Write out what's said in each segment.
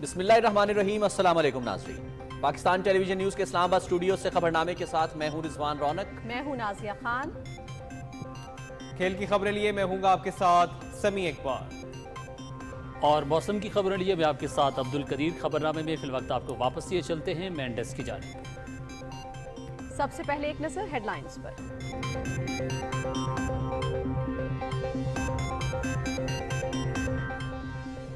بسم اللہ الرحمن الرحیم۔ السلام علیکم ناظرین، پاکستان ٹیلی ویژن نیوز کے اسلام آباد اسٹوڈیو سے خبرنامے کے ساتھ میں ہوں رضوان رونق، میں ہوں نازیہ خان۔ کھیل کی خبریں لیے میں ہوں گا آپ کے ساتھ سمیع اقبال، اور موسم کی خبریں لیے میں آپ کے ساتھ عبدالقدیر۔ خبرنامے میں فی الوقت آپ کو واپس لیے چلتے ہیں مین ڈیسک کی جانب۔ سب سے پہلے ایک نظر ہیڈ لائنز پر۔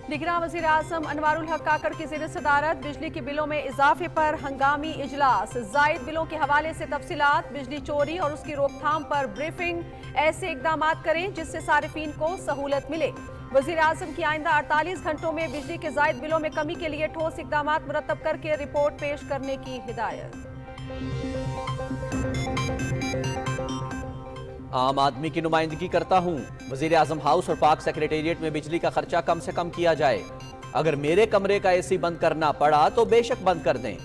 نگراں وزیر اعظم انوار الحق کاکڑ کی زیر صدارت بجلی کے بلوں میں اضافے پر ہنگامی اجلاس، زائد بلوں کے حوالے سے تفصیلات، بجلی چوری اور اس کی روک تھام پر بریفنگ، ایسے اقدامات کریں جس سے صارفین کو سہولت ملے۔ وزیر اعظم کی آئندہ 48 گھنٹوں میں بجلی کے زائد بلوں میں کمی کے لیے ٹھوس اقدامات مرتب کر کے رپورٹ پیش کرنے کی ہدایت۔ عام آدمی کی نمائندگی کرتا ہوں، وزیر اعظم ہاؤس اور پاک سیکریٹریٹ میں بجلی کا خرچہ کم سے کم کیا جائے۔ اگر میرے کمرے کا اے سی بند کرنا پڑا تو بے شک بند کر دیں۔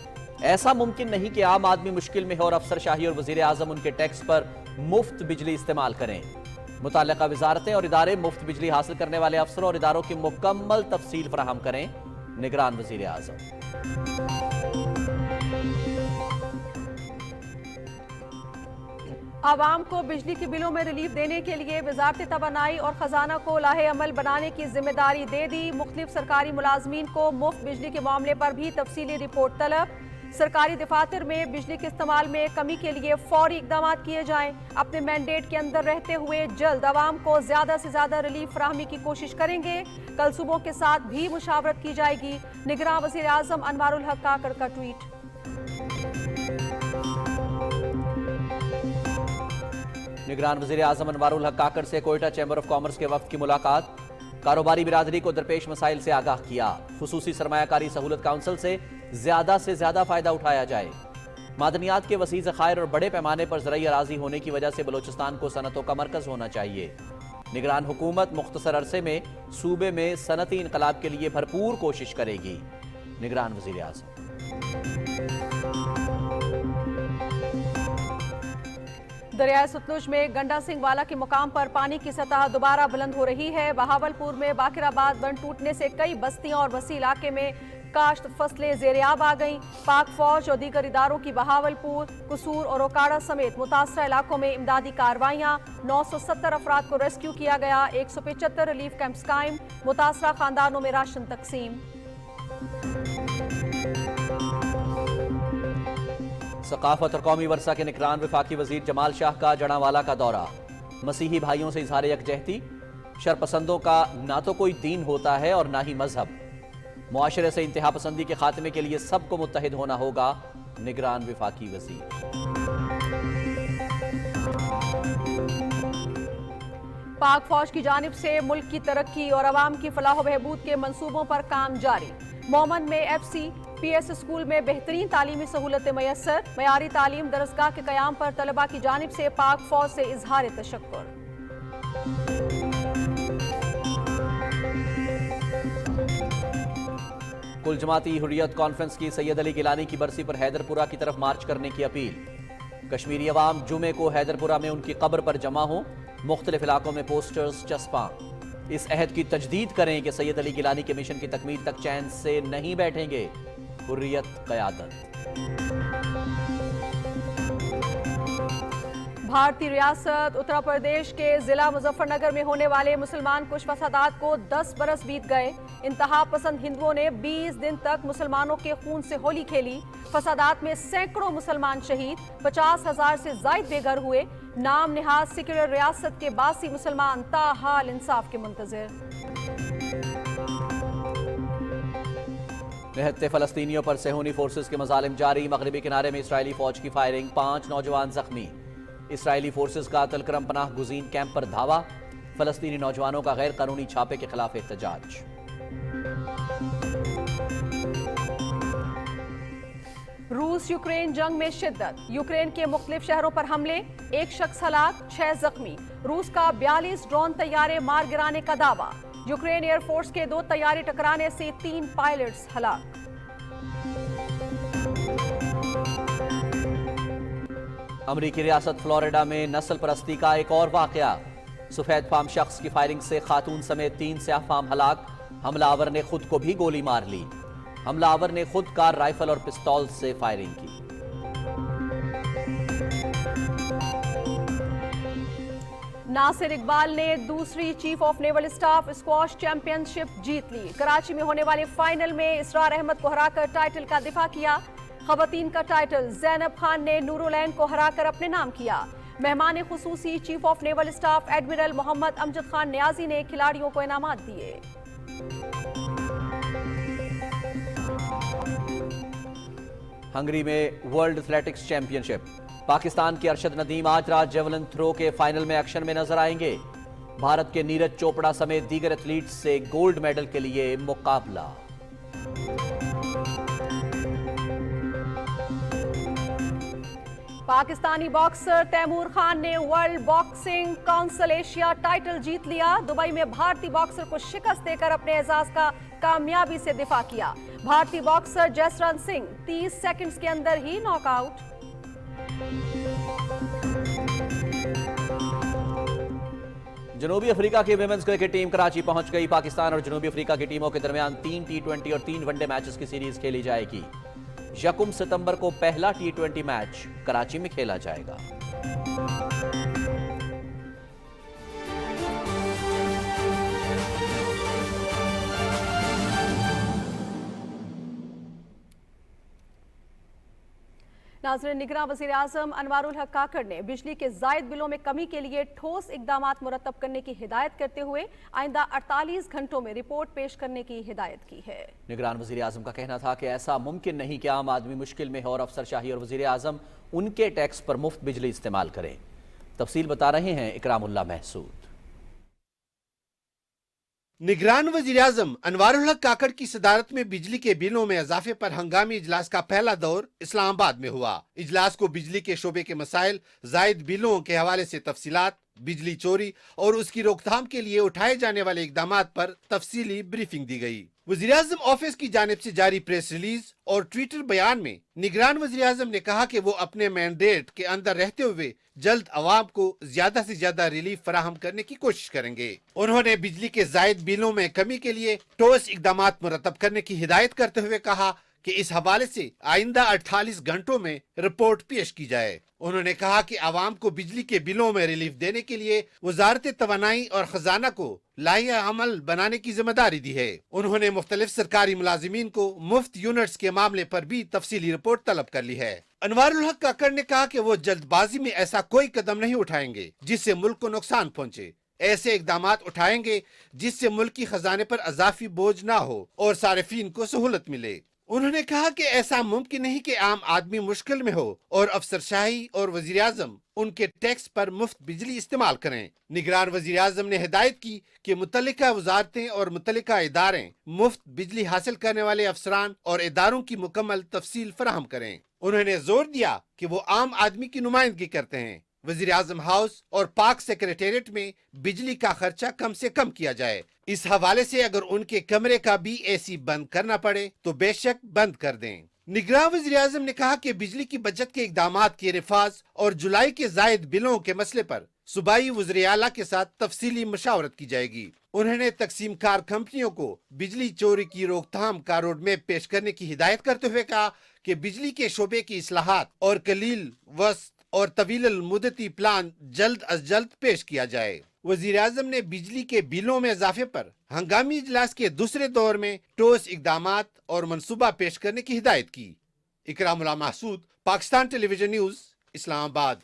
ایسا ممکن نہیں کہ عام آدمی مشکل میں ہو اور افسر شاہی اور وزیر اعظم ان کے ٹیکس پر مفت بجلی استعمال کریں۔ متعلقہ وزارتیں اور ادارے مفت بجلی حاصل کرنے والے افسروں اور اداروں کی مکمل تفصیل فراہم کریں، نگران وزیر اعظم۔ عوام کو بجلی کے بلوں میں ریلیف دینے کے لیے وزارت توانائی اور خزانہ کو لاہے عمل بنانے کی ذمہ داری دے دی۔ مختلف سرکاری ملازمین کو مفت بجلی کے معاملے پر بھی تفصیلی رپورٹ طلب۔ سرکاری دفاتر میں بجلی کے استعمال میں کمی کے لیے فوری اقدامات کیے جائیں۔ اپنے مینڈیٹ کے اندر رہتے ہوئے جلد عوام کو زیادہ سے زیادہ ریلیف فراہمی کی کوشش کریں گے۔ کل صوبوں کے ساتھ بھی مشاورت کی جائے گی، نگراں وزیر اعظم انوار الحق کاکڑ کا ٹویٹ۔ نگران وزیر اعظم انوار الحق کاکڑ سے کوئٹہ چیمبر آف کامرس کے وفد کی ملاقات، کاروباری برادری کو درپیش مسائل سے آگاہ کیا۔ خصوصی سرمایہ کاری سہولت کونسل سے زیادہ فائدہ اٹھایا جائے۔ معدنیات کے وسیع ذخائر اور بڑے پیمانے پر زرعی اراضی ہونے کی وجہ سے بلوچستان کو صنعتوں کا مرکز ہونا چاہیے۔ نگران حکومت مختصر عرصے میں صوبے میں صنعتی انقلاب کے لیے بھرپور کوشش کرے گی، نگران وزیر اعظم۔ دریائے ستلج میں گنڈا سنگھ والا کے مقام پر پانی کی سطح دوبارہ بلند ہو رہی ہے۔ بہاولپور میں باقر آباد بند ٹوٹنے سے کئی بستیاں اور وسیع علاقے میں کاشت فصلیں زیر آب آ گئیں۔ پاک فوج اور دیگر اداروں کی بہاولپور، قصور اور اوکاڑا سمیت متاثرہ علاقوں میں امدادی کارروائیاں، 970 افراد کو ریسکیو کیا گیا، 175 ریلیف کیمپس قائم، متاثرہ خاندانوں میں راشن تقسیم۔ ثقافت اور قومی ورثہ کے نگران وفاقی وزیر جمال شاہ کا جڑاں کا دورہ، مسیحی بھائیوں سے اظہار یکجہتی، شرپسندوں کا نہ تو کوئی دین ہوتا ہے اور نہ ہی مذہب، معاشرے سے انتہا پسندی کے خاتمے کے لیے سب کو متحد ہونا ہوگا، نگران وفاقی وزیر۔ پاک فوج کی جانب سے ملک کی ترقی اور عوام کی فلاح و بہبود کے منصوبوں پر کام جاری۔ مومن میں F C P S school میں بہترین تعلیمی سہولتیں میسر، معیاری تعلیم درسگاہ کے قیام پر طلباء کی جانب سے پاک فوج سے اظہار تشکر۔ کل جماعتی حریت کانفرنس کی سید علی گیلانی کی برسی پر حیدرپورہ کی طرف مارچ کرنے کی اپیل۔ کشمیری عوام جمعے کو حیدرپورہ میں ان کی قبر پر جمع ہوں، مختلف علاقوں میں پوسٹرز چسپاں۔ اس عہد کی تجدید کریں کہ سید علی گیلانی کے مشن کی تکمیل تک چین سے نہیں بیٹھیں گے، حریت قیادت۔ بھارتی ریاست اتر پردیش کے ضلع مظفر نگر میں ہونے والے مسلمان کش فسادات کو 10 برس بیت گئے۔ انتہا پسند ہندوؤں نے 20 دن تک مسلمانوں کے خون سے ہولی کھیلی۔ فسادات میں سینکڑوں مسلمان شہید، 50,000 سے زائد بے گھر ہوئے۔ نام نہاد سیکولر ریاست کے 82 مسلمان تاحال انصاف کے منتظر۔ نہتے فلسطینیوں پر صہیونی فورسز کے مظالم جاری، مغربی کنارے میں اسرائیلی فوج کی فائرنگ، 5 نوجوان زخمی۔ اسرائیلی فورسز کا تلکرم پناہ گزین کیمپ پر دھاوا، فلسطینی نوجوانوں کا غیر قانونی چھاپے کے خلاف احتجاج۔ روس یوکرین جنگ میں شدت، یوکرین کے مختلف شہروں پر حملے، 1 شخص ہلاک، 6 زخمی۔ روس کا 42 ڈرون طیارے مار گرانے کا دعویٰ، یوکرین ایئر فورس کے 2 طیارے ٹکرانے سے 3 پائلٹس ہلاک۔ امریکی ریاست فلوریڈا میں نسل پرستی کا ایک اور واقعہ، سفید فام شخص کی فائرنگ سے خاتون سمیت 3 سیاہ فام ہلاک، حملہ آور نے خود کو بھی گولی مار لی۔ हमला आवर ने खुद कार राइफल और पिस्तौल से फायरिंग की। नासिर इकबाल ने दूसरी chief of naval staff squash championship जीत ली। कराची में होने वाले फाइनल में इसरार अहमद को हराकर टाइटल का दिफा किया। खवातीन का टाइटल ज़ैनब खान ने नूरुलैन को हराकर अपने नाम किया। मेहमान खुसूसी chief of naval staff admiral Mohammad Amjad Khan Niazi ने खिलाड़ियों को इनामात दिए। हंगरी में वर्ल्ड एथलेटिक्स चैंपियनशिप, पाकिस्तान के अरशद नदीम आज रात जेवलिन थ्रो के फाइनल में एक्शन में नजर आएंगे। भारत के नीरज चोपड़ा समेत दीगर एथलीट्स से गोल्ड मेडल के लिए मुकाबला। पाकिस्तानी बॉक्सर तैमूर खान ने World Boxing Council Asia title जीत लिया। दुबई में भारतीय बॉक्सर को शिकस्त देकर अपने एजाज का कामयाबी से दिफा किया। भारतीय बॉक्सर जसवंत सिंह 30 सेकंड्स के अंदर ही नॉकआउट। जनूबी अफ्रीका की विमेंस क्रिकेट टीम कराची पहुंच गई। पाकिस्तान और जनूबी अफ्रीका की टीमों के दरमियान 3 T20 और 3 वनडे मैचेस की सीरीज खेली जाएगी। 1 सितंबर को पहला T20 मैच कराची में खेला जाएगा। नाज़रीन, निगरान वज़ीर आज़म अनवारुल हक काकड़ ने बिजली के जायद बिलों में कमी के लिए ठोस इक़दामात मुरतब करने की हिदायत करते हुए आइंदा 48 घंटों में रिपोर्ट पेश करने की हिदायत की है। निगरान वज़ीर आज़म का कहना था कि ऐसा मुमकिन नहीं कि आम आदमी मुश्किल में हो और अफसरशाही और वज़ीर आज़म उनके टैक्स पर मुफ्त बिजली इस्तेमाल करें। तफसील बता रहे हैं इकरामुल्लाह महसूद। निगरान वज़ीर आज़म अनवारुल हक काकड़ की सदारत में बिजली के बिलों में इजाफे पर हंगामी इजलास का पहला दौर इस्लामाबाद में हुआ। इजलास को बिजली के शोबे के मसाइल, जायद बिलों के हवाले से तफसीलात, बिजली चोरी और उसकी रोकथाम के लिए उठाए जाने वाले इकदामात पर तफसीली ब्रीफिंग दी गई। वज़ीर आज़म ऑफिस की जानिब से जारी प्रेस रिलीज और ट्विटर बयान में निगरान वज़ीर आज़म ने कहा कि वो अपने मैंडेट के अंदर रहते हुए जल्द अवाम को ज्यादा से ज्यादा रिलीफ फराहम करने की कोशिश करेंगे। उन्होंने बिजली के जायद बिलों में कमी के लिए ठोस इकदामात मुरतब करने की हिदायत करते हुए कहा कि इस हवाले से आइंदा 48 घंटों में रिपोर्ट पेश की जाए। उन्होंने कहा कि आवाम को बिजली के बिलों में रिलीफ देने के लिए वजारत तवानाई और खजाना को लाहिया अमल बनाने की जिम्मेदारी दी है। उन्होंने मुख्तलिफ सरकारी मुलाजिमीन को मुफ्त यूनिट्स के मामले पर भी तफसीली रिपोर्ट तलब कर ली है। अनवारुल हक काकड़ ने कहा कि वो जल्दबाजी में ऐसा कोई कदम नहीं उठाएंगे जिससे मुल्क को नुकसान पहुंचे। ऐसे इकदामात उठाएंगे जिससे मुल्क की खजाने पर अजाफी बोझ ना हो और सारिफीन को सहूलत मिले। उन्होंने कहा कि ऐसा मुमकिन नहीं कि आम आदमी मुश्किल में हो और अफसरशाही और वजीर आजम उनके टैक्स पर मुफ्त बिजली इस्तेमाल करें। निगरान वजीर आजम ने हिदायत की कि मुतल्लिका वजारतें और मुतल्लिका इदारे मुफ्त बिजली हासिल करने वाले अफसरान और इदारों की मुकम्मल तफसील फराहम करें। उन्होंने जोर दिया कि वो आम आदमी की नुमाइंदगी करते हैं। वजीर आजम हाउस और पाक सेक्रेटेरिएट में बिजली का खर्चा कम से कम किया जाए। इस हवाले से अगर उनके कमरे का भी एसी बंद करना पड़े तो बेशक बंद कर दें। निगरान वज़ीर आज़म ने कहा कि बिजली की बचत के इक़दामात के रिफाज और जुलाई के जायद बिलों के मसले पर सूबाई वज़ीर आला के साथ तफसीली मशावरत की जाएगी। उन्होंने तकसीम कार कंपनियों को बिजली चोरी की रोकथाम का रोड मैप पेश करने की हिदायत करते हुए कहा कि बिजली के शोबे की इस्लाहात और कलील वस्त और तवील मुद्दती प्लान जल्द अज जल्द पेश किया जाए। वज़ीर आज़म ने बिजली के बिलों में इजाफे पर हंगामी इजलास के दूसरे दौर में ठोस इक़दामात और मनसूबा पेश करने की हिदायत की। Ikramullah Mehsud, Pakistan television news, Islamabad.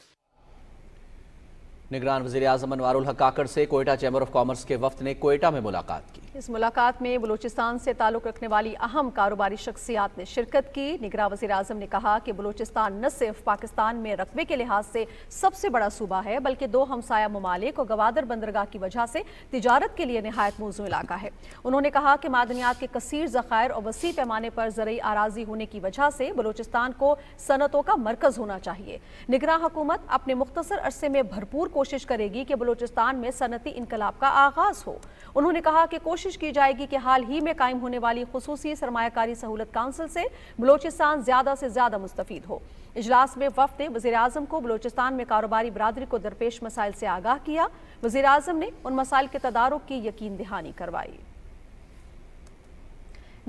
निगरान वज़ीर आज़म अनवारुल हक काकड़ से कोयटा चैम्बर ऑफ कॉमर्स के वफ्द ने कोयटा में मुलाकात की। इस मुलाकात में बलूचिस्तान से ताल्लुक़ रखने वाली अहम कारोबारी शख्सियात ने शिरकत की। निगरान वज़ीर आज़म ने कहा कि बलूचिस्तान न सिर्फ पाकिस्तान में रकबे के लिहाज से सबसे बड़ा सूबा है बल्कि दो हमसाया ममालिक और गवादर बंदरगाह की वजह से तिजारत के लिए नहायत मौजूद इलाका है। उन्होंने कहा कि मादनियात के कसीर ज़खायर और वसी पैमाने पर ज़रई आराजी होने की वजह से बलूचिस्तान को सनतों का मरकज़ होना चाहिए। निगरान हुकूमत अपने मुख्तसर अरसे में भरपूर कोशिश करेगी कि बलूचिस्तान में सनती इनकलाब का आगाज हो। उन्होंने कहा कि कोशिश की जाएगी कि हाल ही में कायम होने वाली खुसूसी सरमायाकारी सहूलत काउंसिल से बलूचिस्तान ज्यादा से ज्यादा मुस्तफीद हो। इजलास में वफ्द वज़ीर आज़म को बलूचिस्तान में कारोबारी बरादरी को दरपेश मसाइल से आगाह किया। वज़ीर आज़म ने उन मसाइल के तदारुक की यकीन दहानी करवाई।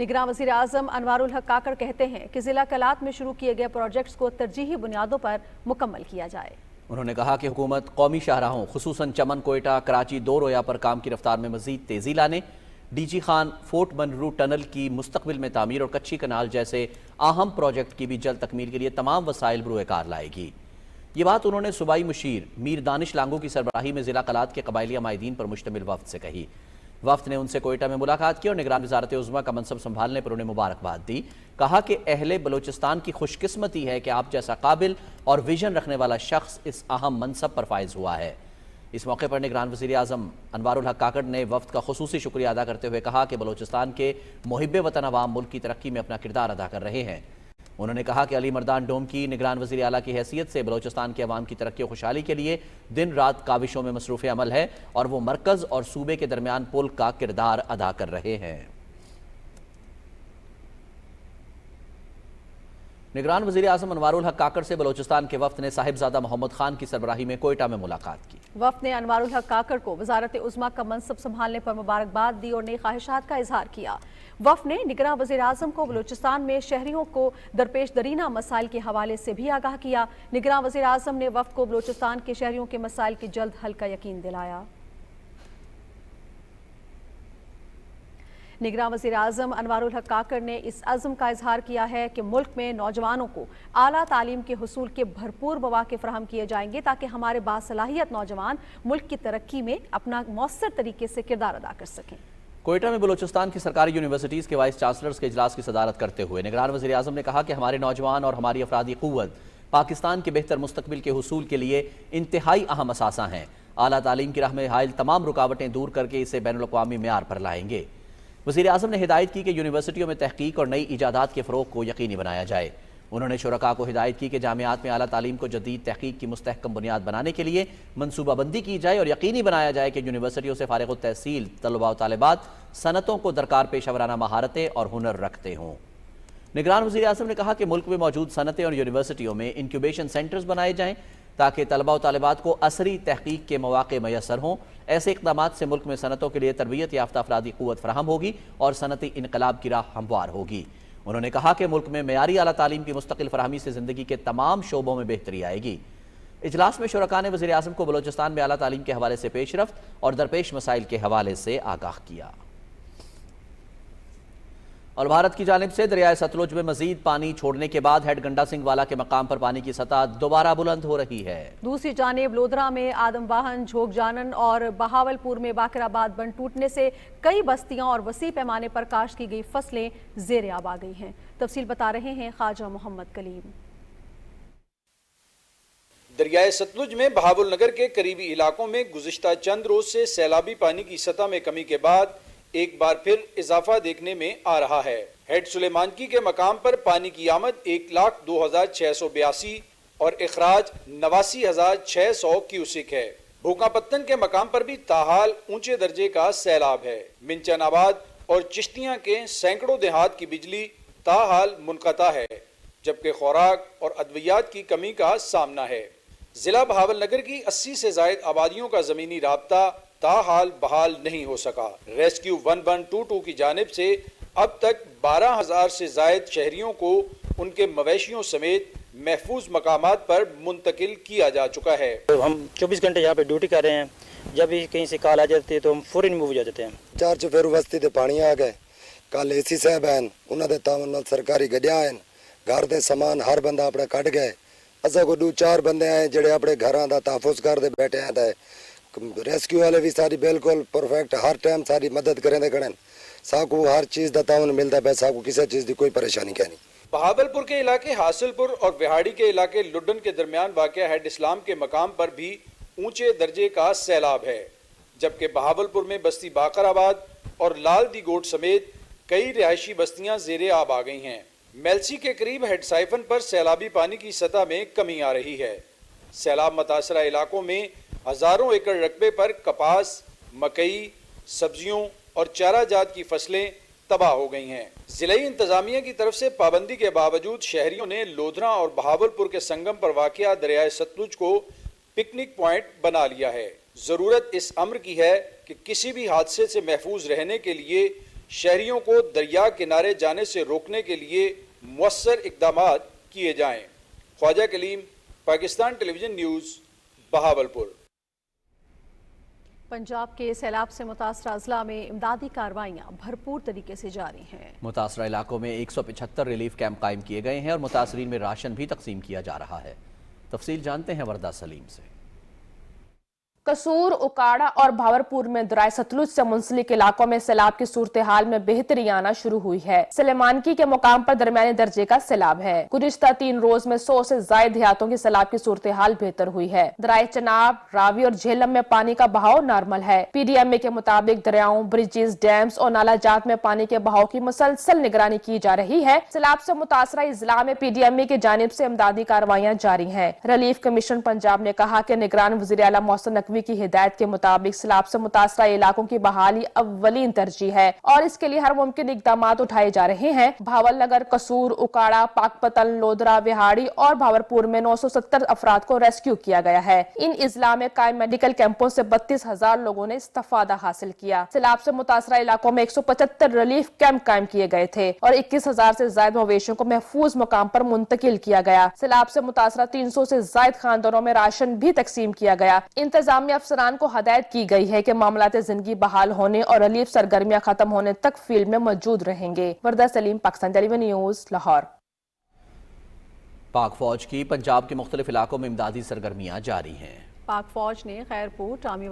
निगरान वज़ीर आज़म अनवारुल हक काकड़ कहते हैं कि ज़िला कलात में शुरू किए गए प्रोजेक्ट्स को तरजीही बुनियादों पर मुकम्मल किया जाए। उन्होंने कहा कि हुकूमत कौमी शाहराहों खुसूसन चमन, कोयटा, कराची, दो रोया पर काम की रफ्तार में मज़ीद तेज़ी लाने, डीजी खान फोर्ट बनरू टनल की मुस्तकबिल में तामीर और कच्ची कनाल जैसे अहम प्रोजेक्ट की भी जल्द तकमील के लिए तमाम वसाइल बरूएकार लाएगी। ये बात उन्होंने सूबाई मुशीर मीर दानिश लांगो की सरबराही में ज़िला कलात के कबायलिया माहिदीन पर मुश्तमिल वफ्द से कही। वफ्द ने उनसे कोयटा में मुलाकात की और निगरान वज़ारत उज़्मा का मनसब संभालने पर उन्हें मुबारकबाद दी। कहा कि अहले बलोचिस्तान की खुशकिस्मती है कि आप जैसा काबिल और विजन रखने वाला शख्स इस अहम मनसब पर फाइज हुआ है। इस मौके पर निगरान वज़ीर आज़म अनवारुल हक काकड़ ने वफ्द का खुसूसी शुक्रिया अदा करते हुए कहा कि बलोचिस्तान के मुहिब्बे वतन अवाम मुल्क की तरक्की में अपना किरदार अदा कर रहे हैं। उन्होंने कहा कि अली मर्दान डोम की निगरान वज़ीर आला की हैसियत से बलोचिस्तान के अवाम की तरक्की और खुशहाली के लिए दिन रात काविशों में मसरूफ़ अमल है और वो मरकज़ और सूबे के दरमियान पुल का किरदार अदा कर रहे हैं। निगरान वज़ीर आज़म अनवारुल हक काकड़ से बलोचिस्तान के वफ्द ने साहिबजादा मोहम्मद खान की सरबराही में कोयटा में मुलाकात की। वफ्द ने अनवारुल हक काकड़ को वज़ारत उज़्मा का मनसब संभालने पर मुबारकबाद दी और नई ख्वाहिशात का इजहार किया। वफ्द ने निगरान वज़ीर आज़म को बलूचिस्तान में शहरियों को दरपेश दरीना मसाइल के हवाले से भी आगाह किया। निगरान वज़ीर आज़म ने वफ्द को बलूचिस्तान के शहरियों के मसाइल के जल्द हल का यकीन दिलाया। निगरान वज़ीर आज़म अनवारुल हक काकड़ ने इस अज़्म का इजहार किया है कि मुल्क में नौजवानों को आला तालीम के हुसूल के भरपूर मौक़े फराहम किए जाएंगे ताकि हमारे बासलाहियत नौजवान मुल्क की तरक्की में अपना मौसर तरीके से किरदार अदा कर सकें। कोयटा में बलूचिस्तान की सरकारी यूनिवर्सिटीज़ के वाइस चांसलर्स के इजलास की सदारत करते हुए निगरान वज़ीर आज़म ने कहा कि हमारे नौजवान और हमारी अफरादी क़ुव्वत पाकिस्तान के बेहतर मुस्तकबिल के हुसूल के लिए इंतहाई अहम असासा हैं। आला तालीम की राह में हायल तमाम रुकावटें दूर करके इसे बैनुल अक़वामी मेयार पर लाएंगे। वज़ीर आज़म ने हिदायत की कि यूनिवर्सिटियों में तहकीक और नई ईजादात के फ़रोग़ को यकीनी बनाया जाए। उन्होंने शुरका को हिदायत की कि जामियात में आला तालीम को जदीद तहकीक की मुस्तहकम बुनियाद बनाने के लिए मनसूबाबंदी की जाए और यकीनी बनाया जाए कि यूनिवर्सिटियों से फ़ारिग़ तहसील तलबा व तालिबात सनतों को दरकार पेशा वराना महारतें और हुनर रखते हों। निगरान वज़ीर आज़म ने कहा कि मुल्क में मौजूद सनतें और यूनिवर्सिटियों में इंक्यूबेशन सेंटर्स बनाए जाएँ ताकि तलबा व तालिबात को असरी तहकीक के मौक़े मैसर हों। ऐसे इक़दामात से मुल्क में सनतों के लिए तरबियत याफ्ता अफरादी क़ुव्वत फराहम होगी और सनती इनकलाब की राह हमवार होगी। उन्होंने कहा कि मुल्क में मेयारी आला तालीम की मुस्तकिल फराहमी से ज़िंदगी के तमाम शोबों में बेहतरी आएगी। इजलास में शुरका ने वज़ीर आज़म को बलूचिस्तान में आला तालीम के हवाले से पेशरफ्त और दरपेश मसाइल के हवाले से आगाह किया। और भारत की जानिब से दरियाए सतलुज में मजीद पानी छोड़ने के बाद हेड गंडा सिंह वाला के मकाम पर पानी की सतह दोबारा बुलंद हो रही है। दूसरी जानिब लोधरा में आदमवाहन, झोंकजानन और बहावलपुर में बाकराबाद बंद टूटने से कई बस्तियां और वसी पैमाने पर काश्त की गई फसलें ज़ेर आब आ गई हैं। तफसील बता रहे हैं ख्वाजा मोहम्मद कलीम। दरियाए सतलुज में बहावलनगर के करीबी इलाकों में गुज़िश्ता चंद रोज से सैलाबी पानी की सतह में कमी के बाद एक बार फिर इजाफा देखने में आ रहा है। हेड सुलेमानकी के मकाम पर पानी की आमद 1,02,682 और इखराज 89,600 क्यूसिक है। भूकापत्तन के मकाम पर भी ताहाल ऊंचे दर्जे का सैलाब है। मिंचनाबाद और चिश्तियां के सैकड़ों देहात की बिजली ताहाल मुनक़ता है, जबकि खुराक और अद्वियात की कमी का सामना है। जिला बहावलनगर की 80 से जायद आबादियों का जमीनी राब्ता ताहाल बहाल नहीं हो सका। रेस्क्यू 1122 की जानिब से अब तक 12,000 से जायद शहरियों को उनके मवेशियों समेत महफूज मकामात पर मुंतकिल किया जा चुका है। तो हम 24 घंटे यहाँ पे ड्यूटी कर रहे हैं। जब भी कहीं से कॉल आ जाती है तो हम फौरन मूव हो जाते हैं। 4 चुफेरू बस्ती दे पानी आ गए। कल एसी साहब हैं, उन्होंने तावन नाल सरकारी गड्डियां हैं, घर दे समान हर बंदा अपने कट गए। असा को 2-4 बंदे आए जड़े अपने घरों का तहफुज करते बैठे हैं। रेस्क्यू वाले भी सारी बिल्कुल परफेक्ट हर टाइम सारी मदद करें खड़े। साकू हर चीज़ का तावन मिलता है, साकू किसी चीज़ की कोई परेशानी क्या नहीं। बहावलपुर के इलाके हासिलपुर और बिहाड़ी के इलाके लुड्डन के दरमियान वाक़या हेड इस्लाम के मकाम पर भी ऊंचे दर्जे का सैलाब है, जबकि बहावलपुर में बस्ती बाकराबाद और लाल दी गोट समेत कई रिहायशी बस्तियां ज़ेरे आब आ गई हैं। मेलसी के करीब हेड साइफन पर सैलाबी पानी की सतह में कमी आ रही है। सैलाब मुतासरा इलाकों में हजारों एकड़ रकबे पर कपास, मकई, सब्जियों और चारा जात की फसलें तबाह हो गई हैं। जिलाई इंतजामिया की तरफ से पाबंदी के बावजूद शहरियों ने लोधरा और बहावलपुर के संगम पर वाक़या दरियाए सतलुज को पिकनिक पॉइंट बना लिया है। जरूरत इस अम्र की है कि किसी भी हादसे से महफूज रहने के लिए شہریوں کو دریا کنارے جانے سے روکنے کے لیے مؤثر اقدامات کیے جائیں۔ خواجہ کلیم، پاکستان ٹیلی ویژن نیوز، بہاولپور۔ پنجاب کے سیلاب سے متاثرہ اضلاع میں امدادی کارروائیاں بھرپور طریقے سے جاری ہیں۔ متاثرہ علاقوں میں 175 ریلیف کیمپ قائم کیے گئے ہیں اور متاثرین میں راشن بھی تقسیم کیا جا رہا ہے۔ تفصیل جانتے ہیں وردہ سلیم سے۔ قصور، اکاڑا اور بھاورپور میں دریائے ستلج سے منسلک علاقوں میں سیلاب کی صورتحال میں بہتری آنا شروع ہوئی ہے۔ سلیمانکی کے مقام پر درمیانے درجے کا سیلاب ہے۔ گزشتہ 3 روز میں 100 سے زائد دیہاتوں کی سیلاب کی صورتحال بہتر ہوئی ہے۔ درائے چناب، راوی اور جہلم میں پانی کا بہاؤ نارمل ہے۔ پی ڈی ایم اے کے مطابق دریاؤں، بریجز، ڈیمز اور نالہ جات میں پانی کے بہاؤ کی مسلسل نگرانی کی جا رہی ہے۔ سیلاب سے متاثرہ اضلاع میں پی ڈی ایم اے کی جانب سے امدادی کارروائیاں جاری ہیں۔ ریلیف کمیشن پنجاب نے کہا کہ نگران وزیر اعلیٰ محسن نقوی کی ہدایت کے مطابق سیلاب سے متاثرہ علاقوں کی بحالی اولین ترجیح ہے اور اس کے لیے ہر ممکن اقدامات اٹھائے جا رہے ہیں۔ بھاول نگر، قصور، اکاڑا، پاک پتن، لودرا، وہاڑی اور بھاورپور میں 970 افراد کو ریسکیو کیا گیا ہے۔ ان اضلاع میں قائم میڈیکل کیمپوں سے 32,000 لوگوں نے استفادہ حاصل کیا۔ سیلاب سے متاثرہ علاقوں میں 175 ریلیف کیمپ قائم کیے گئے تھے اور 21,000 سے زائد مویشیوں کو محفوظ مقام پر منتقل کیا گیا۔ سیلاب سے متاثرہ 300 سے زائد خاندانوں میں راشن بھی تقسیم کیا گیا۔ انتظامیہ افسران کو ہدایت کی گئی ہے کہ معاملات زندگی بحال ہونے اور ریلیف سرگرمیاں ختم ہونے تک فیلڈ میں موجود رہیں گے۔ وردہ سلیم، پاکستان ٹیلی ویژن نیوز، لاہور۔ پاک فوج کی پنجاب کے مختلف علاقوں میں امدادی سرگرمیاں جاری ہیں۔ پاک فوج نے خیرپور، ٹامی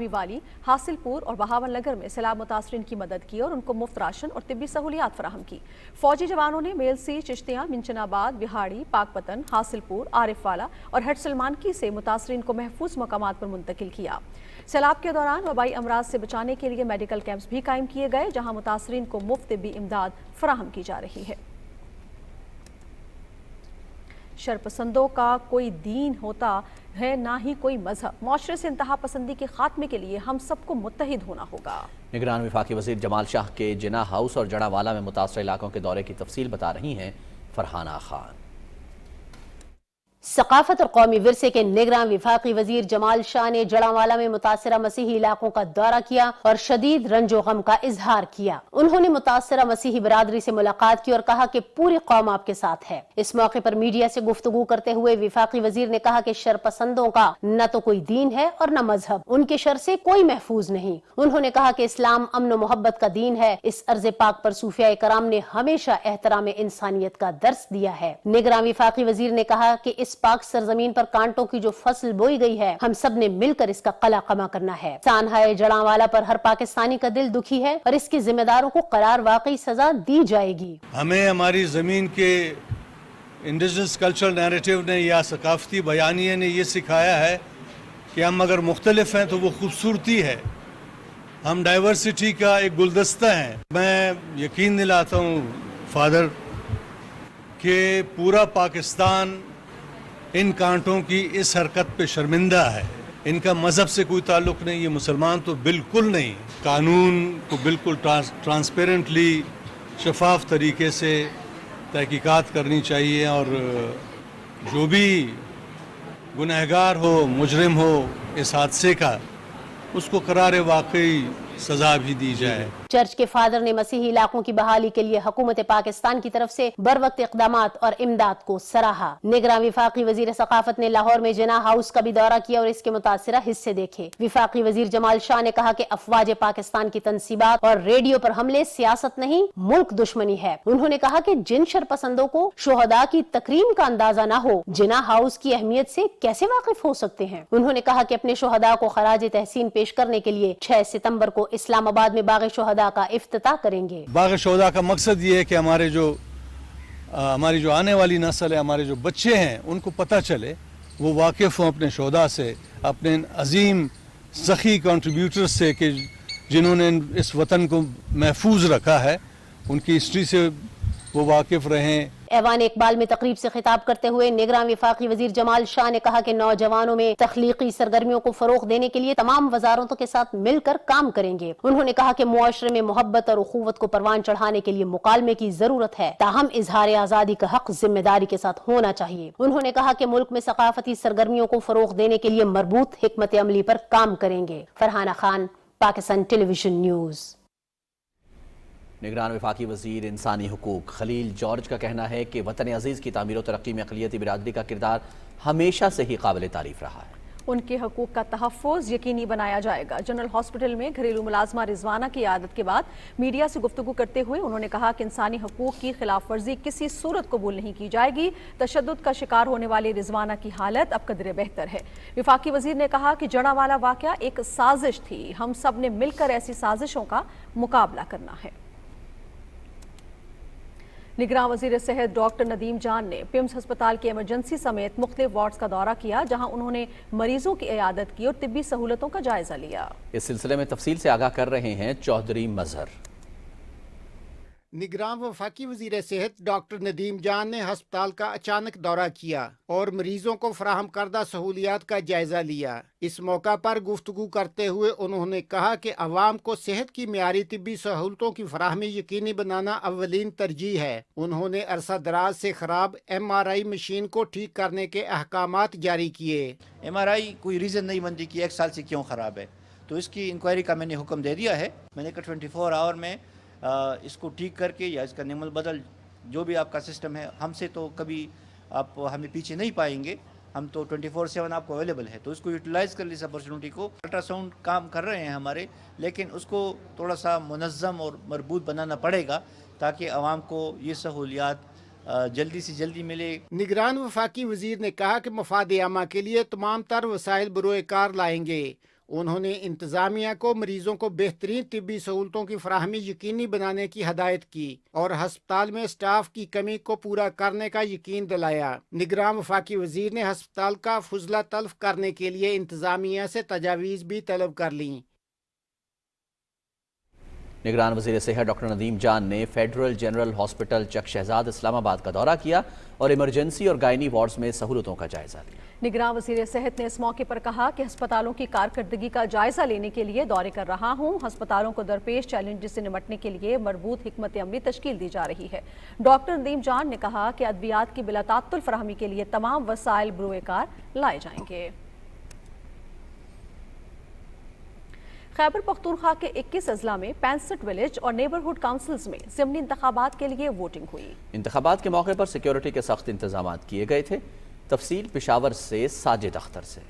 والی، حاصل پور اور بہاول نگر میں سیلاب متاثرین کی مدد کی اور ان کو مفت راشن اور طبی سہولیات فراہم کی۔ فوجی جوانوں نے میلسی، چشتیاں، منچن آباد، وہاڑی، پاک پتن، حاصل پور، عارف والا اور ہیڈ سلمانکی سے متاثرین کو محفوظ مقامات پر منتقل کیا۔ سیلاب کے دوران وبائی امراض سے بچانے کے لیے میڈیکل کیمپس بھی قائم کیے گئے جہاں متاثرین کو مفت طبی امداد فراہم کی جا رہی ہے۔ شرپسندوں کا کوئی دین ہوتا ہے نہ ہی کوئی مذہب۔ معاشرے سے انتہا پسندی کے خاتمے کے لیے ہم سب کو متحد ہونا ہوگا۔ نگران وفاقی وزیر جمال شاہ کے جناح ہاؤس اور جڑا والا میں متاثرہ علاقوں کے دورے کی تفصیل بتا رہی ہیں فرحانہ خان۔ ثقافت اور قومی ورثے کے نگران وفاقی وزیر جمال شاہ نے جڑاوالا میں متاثرہ مسیحی علاقوں کا دورہ کیا اور شدید رنج و غم کا اظہار کیا۔ انہوں نے متاثرہ مسیحی برادری سے ملاقات کی اور کہا کہ پوری قوم آپ کے ساتھ ہے۔ اس موقع پر میڈیا سے گفتگو کرتے ہوئے وفاقی وزیر نے کہا کہ شرپسندوں کا نہ تو کوئی دین ہے اور نہ مذہب، ان کے شر سے کوئی محفوظ نہیں۔ انہوں نے کہا کہ اسلام امن و محبت کا دین ہے۔ اس ارض پاک پر صوفیاء کرام نے ہمیشہ احترام انسانیت کا درس دیا ہے۔ نگران وفاقی وزیر نے کہا کہ اس پاک سرزمین پر کانٹوں کی جو فصل بوئی گئی ہے، ہم سب نے مل کر اس کا قلع قمع کرنا ہے۔ سانحہ جڑاوالا پر ہر پاکستانی کا دل دکھی ہے اور اس کے ذمہ داروں کو قرار واقعی سزا دی جائے گی۔ ہمیں ہماری زمین کے انڈیجنس کلچرل نیریٹو نے یا ثقافتی بیانیے نے یہ سکھایا ہے کہ ہم اگر مختلف ہیں تو وہ خوبصورتی ہے، ہم ڈائیورسٹی کا ایک گلدستہ ہیں۔ میں یقین دلاتا ہوں فادر کہ پورا پاکستان ان کانٹوں کی اس حرکت پہ شرمندہ ہے۔ ان کا مذہب سے کوئی تعلق نہیں، یہ مسلمان تو بالکل نہیں۔ قانون کو بالکل ٹرانسپیرنٹلی شفاف طریقے سے تحقیقات کرنی چاہیے اور جو بھی گنہگار ہو، مجرم ہو اس حادثے کا، اس کو قرار واقعی سزا بھی دی جائے۔ چرچ کے فادر نے مسیحی علاقوں کی بحالی کے لیے حکومت پاکستان کی طرف سے بروقت اقدامات اور امداد کو سراہا۔ نگران وفاقی وزیر ثقافت نے لاہور میں جناح ہاؤس کا بھی دورہ کیا اور اس کے متاثرہ حصے دیکھے۔ وفاقی وزیر جمال شاہ نے کہا کہ افواج پاکستان کی تنصیبات اور ریڈیو پر حملے سیاست نہیں، ملک دشمنی ہے۔ انہوں نے کہا کہ جن شرپسندوں کو شہداء کی تکریم کا اندازہ نہ ہو، جناح ہاؤس کی اہمیت سے کیسے واقف ہو سکتے ہیں۔ انہوں نے کہا کہ اپنے شہداء کو خراج تحسین پیش کرنے کے لیے 6 ستمبر کو اسلام آباد میں باغ شہداء کا افتتاح کریں گے۔ باغ شہداء کا مقصد یہ ہے کہ ہماری جو آنے والی نسل ہے، ہمارے جو بچے ہیں، ان کو پتہ چلے، وہ واقف ہوں اپنے شہداء سے، اپنے عظیم سخی کنٹریبیوٹر سے کہ جنہوں نے اس وطن کو محفوظ رکھا ہے، ان کی ہسٹری سے وہ واقف رہیں۔ ایوان اقبال میں تقریب سے خطاب کرتے ہوئے نگران وفاقی وزیر جمال شاہ نے کہا کہ نوجوانوں میں تخلیقی سرگرمیوں کو فروغ دینے کے لیے تمام وزارتوں کے ساتھ مل کر کام کریں گے۔ انہوں نے کہا کہ معاشرے میں محبت اور اخوت کو پروان چڑھانے کے لیے مکالمے کی ضرورت ہے، تاہم اظہار آزادی کا حق ذمہ داری کے ساتھ ہونا چاہیے۔ انہوں نے کہا کہ ملک میں ثقافتی سرگرمیوں کو فروغ دینے کے لیے مربوط حکمت عملی پر کام کریں گے۔ فرحانہ خان، پاکستان ٹیلی ویژن نیوز۔ निगरान वफाकी वजीर इंसानी हुकूक खलील जॉर्ज का कहना है कि वतन अजीज़ की तामीर और तरक्की में अक़लियती बिरादरी का किरदार हमेशा से ही काबिल तारीफ़ रहा है। उनके हकूक़ का तहफ़्फ़ुज़ यकीनी बनाया जाएगा। जनरल हॉस्पिटल में घरेलू मुलाजमा रिजवाना की आदत के बाद मीडिया से गुफ्तगू करते हुए उन्होंने कहा कि इंसानी हकूक़ की खिलाफ वर्जी किसी सूरत कबूल नहीं की जाएगी। तशद्दुद का शिकार होने वाली रिजवाना की हालत अब कदरे बेहतर है। वफाकी वजीर ने कहा कि जड़ावाला वाक़या एक साजिश थी, हम सब ने मिलकर ऐसी साजिशों का मुकाबला करना है। निगरान वज़ीर सेहत डॉक्टर नदीम जान ने पिम्स अस्पताल के इमरजेंसी समेत मुख्तलिफ वार्ड्स का दौरा किया, जहां उन्होंने मरीजों की इयादत की और तिब्बी सहूलतों का जायजा लिया। इस सिलसिले में तफसील से आगाह कर रहे हैं चौधरी मजहर। निगरान वफाकी वज़ीर सेहत डॉक्टर नदीम जान ने हस्पताल का अचानक दौरा किया और मरीजों को फराहम करदा सहूलियात का जायजा लिया। इस मौका पर गुफ्तगू करते हुए उन्होंने कहा कि अवाम को सेहत की मियारी तिब्बी सहूलतों की फराहमी यकीनी बनाना अव्वलीन तरजीह है। उन्होंने अरसा दराज से खराब MRI मशीन को ठीक करने के अहकामात जारी किए। MRI कोई रीज़न नहीं बनती कि 1 साल से क्यों ख़राब है, तो इसकी इंक्वायरी का मैंने हुक्म दे दिया है। मैंने कहा 24 आवर में इसको ठीक करके या इसका निमल बदल जो भी आपका सिस्टम है, हमसे तो कभी आप हमें पीछे नहीं पाएंगे, हम तो 24/7 आपको अवेलेबल है, तो उसको यूटिलाइज़ कर ली इस अपॉर्चुनिटी को। अल्ट्रासाउंड काम कर रहे हैं हमारे, लेकिन उसको थोड़ा सा मुनज़्ज़म और मरबूत बनाना पड़ेगा ताकि आवाम को ये सहूलियात जल्दी से जल्दी मिले। निगरान वफाकी वज़ीर ने कहा कि मफाद आमा के लिए तमाम तर वसाइल बरोए कार लाएंगे। उन्होंने इंतज़ामिया को मरीजों को बेहतरीन तिब्बी सहूलतों की फराहमी यकीनी बनाने की हदायत की और हस्पताल में स्टाफ की कमी को पूरा करने का यकीन दिलाया। निगरान वफाकी वज़ीर ने हस्पताल का फुजला तल्फ करने के लिए इंतज़ामिया से तजावीज़ भी तलब कर लीं। निगरान वज़ीर सेहत डॉक्टर नदीम जान ने फेडरल जनरल हॉस्पिटल चक शहजाद इस्लामाबाद का दौरा किया और इमरजेंसी और गायनी वार्ड्स में सहूलतों का जायजा लिया। निगरान वज़ीर सेहत ने इस मौके पर कहा कि अस्पतालों की कारकर्दगी का जायजा लेने के लिए दौरे कर रहा हूं। अस्पतालों को दरपेश चैलेंजेस से निपटने के लिए मरबूत हिकमत अमली तश्कील दी जा रही है। डॉक्टर नदीम जान ने कहा कि अद्वियात की बिलातातुल फराहमी के लिए तमाम वसाइल बरोए कार लाए जाएंगे। खैबर पख्तूनख्वा के 21 अजला में 65 विलेज और नेबरहुड काउंसिल्स में ज़िमनी इंतखाबात के लिए वोटिंग हुई। इंतखाबात के मौके पर सिक्योरिटी के सख्त इंतजाम किए गए थे। तफसील पेशावर से साजिद अख्तर से।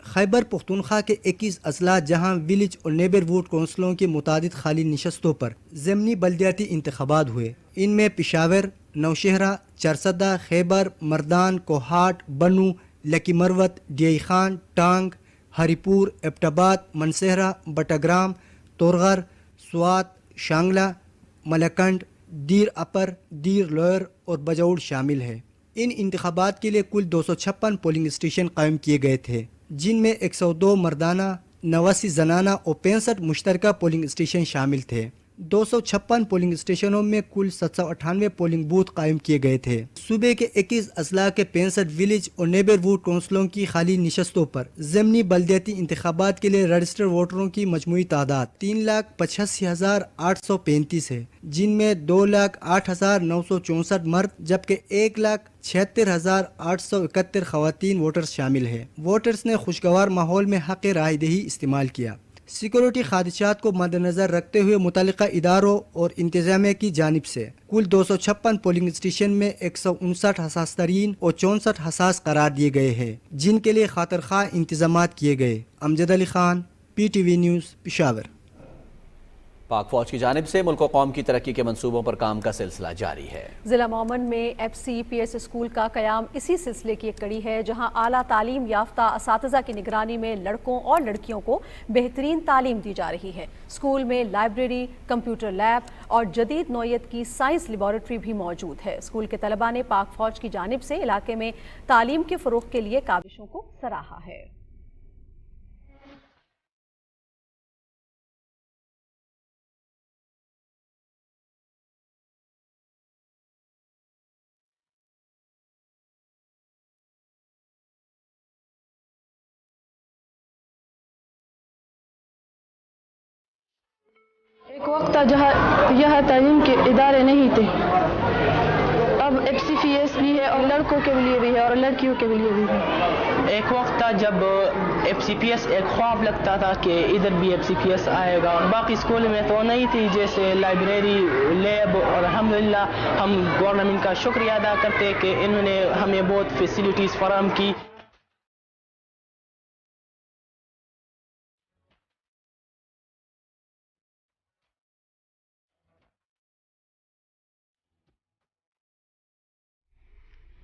खैबर पख्तूनख्वा के 21 अजला जहां विलेज और नेबरहुड काउंसिलों की मुतादिद खाली नशस्तों पर ज़िमनी बल्दियाती इंतखाबात हुए। इनमें पेशावर, नौशहरा, चरसदा, खैबर, मर्दान, कोहाट, बनू, लकी मरवत, डियाई खान, टांग, हरिपुर, एबटाबाद, मनसेहरा, बटाग्राम, तोरगर, स्वात, शांगला, मलकंड, दीर अपर, दीर लोअर और बजौड़ शामिल है। इन इंतखाबात के लिए कुल 256 पोलिंग स्टेशन कायम किए गए थे, जिनमें 102 मर्दाना, 89 जनाना और 65 मुश्तरका पोलिंग स्टेशन शामिल थे। 256 पोलिंग स्टेशनों में कुल 798 पोलिंग बूथ कायम किए गए थे। सूबे के 21 अजला के 65 विलेज और नेबरहुड काउंसिलों की खाली निशस्तों पर ज़िमनी बल्दियाती इंतखाबात के लिए रजिस्टर्ड वोटरों की मजमूई तादाद 3,85,835 है, जिनमें 2,08,964 मर्द जबकि 1,76,871 खवातीन वोटर्स शामिल है। वोटर्स ने खुशगवार माहौल में हक़ रायदही इस्तेमाल किया। सिक्योरिटी खादशात को मद्देनजर रखते हुए मुतल्लिका इदारों और इंतजामिया की जानिब से कुल 256 पोलिंग स्टेशन में 159 हसास तरीन और 64 हसास करार दिए गए हैं, जिनके लिए खातर खा इंतजामात किए गए। Amjad Ali Khan, PTV news, Peshawar. पाक फौज की जानिब से मुल्क व कौम की तरक्की के मंसूबों पर काम का सिलसिला जारी है। जिला मोमन में FCPS स्कूल का कयाम इसी सिलसिले की एक कड़ी है, जहां आला तालीम याफ्ता असातिज़ा की निगरानी में लड़कों और लड़कियों को बेहतरीन तालीम दी जा रही है। स्कूल में लाइब्रेरी, कंप्यूटर लैब और जदीद नौयत की साइंस लेबॉरेटरी भी मौजूद है। स्कूल के तलबा ने पाक फौज की जानिब से इलाके में तालीम के फ़रोग़ के लिए काविशों को सराहा है। एक वक्त था जहाँ यह तालीम के इदारे नहीं थे। अब FCPS भी है और लड़कों के लिए भी है और लड़कियों के लिए भी है। एक वक्त था जब FCPS एक ख्वाब लगता था कि इधर भी FCPS आएगा, और बाकी स्कूल में तो नहीं थी, जैसे लाइब्रेरी, लैब, और अल्हम्दुलिल्लाह हम गवर्नमेंट का शुक्रिया अदा करते हैं कि इन्होंने हमें बहुत फैसिलिटीज़ फराहम की।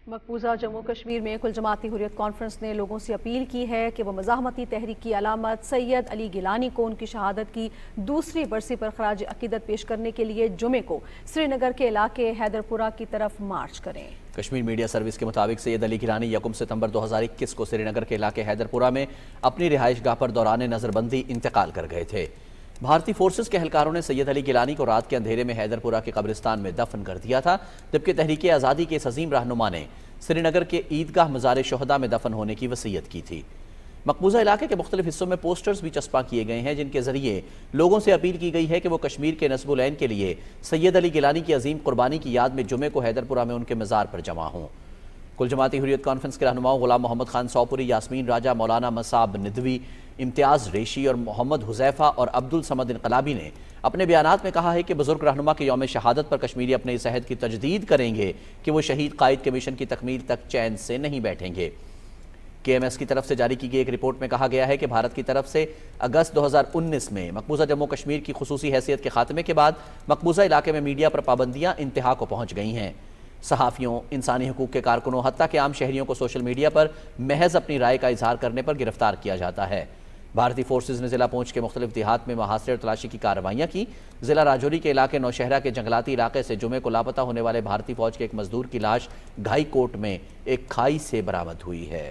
मकबूजा जम्मू कश्मीर में कुल जमाती हुर्रियत कॉन्फ्रेंस ने लोगों से अपील की है कि वो मज़ाहमती तहरीक की अलामत सैयद अली गिलानी को उनकी शहादत की दूसरी बरसी पर खराज अकीदत पेश करने के लिए जुमे को श्रीनगर के इलाके हैदरपुरा की तरफ मार्च करें। कश्मीर मीडिया सर्विस के मुताबिक सैयद अली गिलानी 1 सितंबर 2021 को श्रीनगर के इलाके हैदरपुरा में अपनी रिहाइश गाह पर दौरान नज़रबंदी इंतकाल कर गए थे। भारतीय फोर्सेस के एहलकारों ने सैयद अली गिलानी को रात के अंधेरे में हैदरपुरा के कब्रिस्तान में दफन कर दिया था, जबकि तहरीक आज़ादी के इस अजीम रहनुमा ने श्रीनगर के ईदगाह मज़ार शोहदा में दफन होने की वसीयत की थी। मकबूजा इलाके के मुख्तलिफ हिस्सों में पोस्टर्स भी चस्पा किए गए हैं, जिनके जरिए लोगों से अपील की गई है कि वो कश्मीर के नस्बुल ऐन के लिए सैयद अली गिलानी की अजीम कुर्बानी की याद में जुमे को हैदरपुरा में उनके मज़ार पर जमा हों। कुल जमाती हुर्रियत कॉन्फ्रेंस के रहनुमाओं गुलाम मोहम्मद खान सौपुरी, यास्मीन राजा, मौलाना मसाब निदवी, इम्तियाज़ रेशी और मोहम्मद हुज़ैफ़ा और अब्दुल समद इनकलाबी ने अपने बयानात में कहा है कि बुजुर्ग रहनुमा के यौम शहादत पर कश्मीरी अपने इस अहद की तजदीद करेंगे कि वो शहीद कायद के मिशन की तकमील तक चैन से नहीं बैठेंगे। KMS की तरफ से जारी की गई एक रिपोर्ट में कहा गया है कि भारत की तरफ से अगस्त 2019 में मकबूजा जम्मू कश्मीर की खुसूसी हैसियत के खात्मे के बाद मकबूजा इलाके में मीडिया पर पाबंदियाँ इंतहा को पहुँच गई हैं। सहाफ़ियों, इंसानी हकूक़ के कारकुनों, हत्ता के आम शहरियों को सोशल मीडिया पर महज अपनी राय का इजहार करने पर गिरफ्तार किया जाता है। भारतीय फोर्सेज ने ज़िला पूंछ के मुख्तलिफ देहात में मुहासरे और तलाशी की कार्रवाइयाँ की। ज़िला राजौरी के इलाके नौशहरा के जंगलाती इलाके से जुमे को लापता होने वाले भारतीय फौज के एक मजदूर की लाश घाई कोट में एक खाई से बरामद हुई है।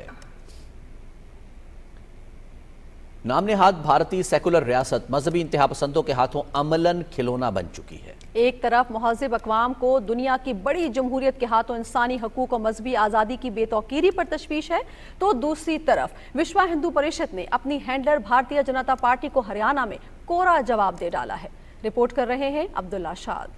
नामनेहाद भारतीय सेकुलर रियासत मजहबी इंतहा पसंदों के हाथों अमलन खिलौना बन चुकी है। एक तरफ महज़िब अक़वाम को दुनिया की बड़ी जमहूरियत के हाथों इंसानी हकूक़ और मजहबी आज़ादी की बेतौकीरी पर तशवीश है, तो दूसरी तरफ विश्व हिंदू परिषद ने अपनी हैंडलर भारतीय जनता पार्टी को हरियाणा में कोरा जवाब दे डाला है। रिपोर्ट कर रहे हैं अब्दुल्ला शाद।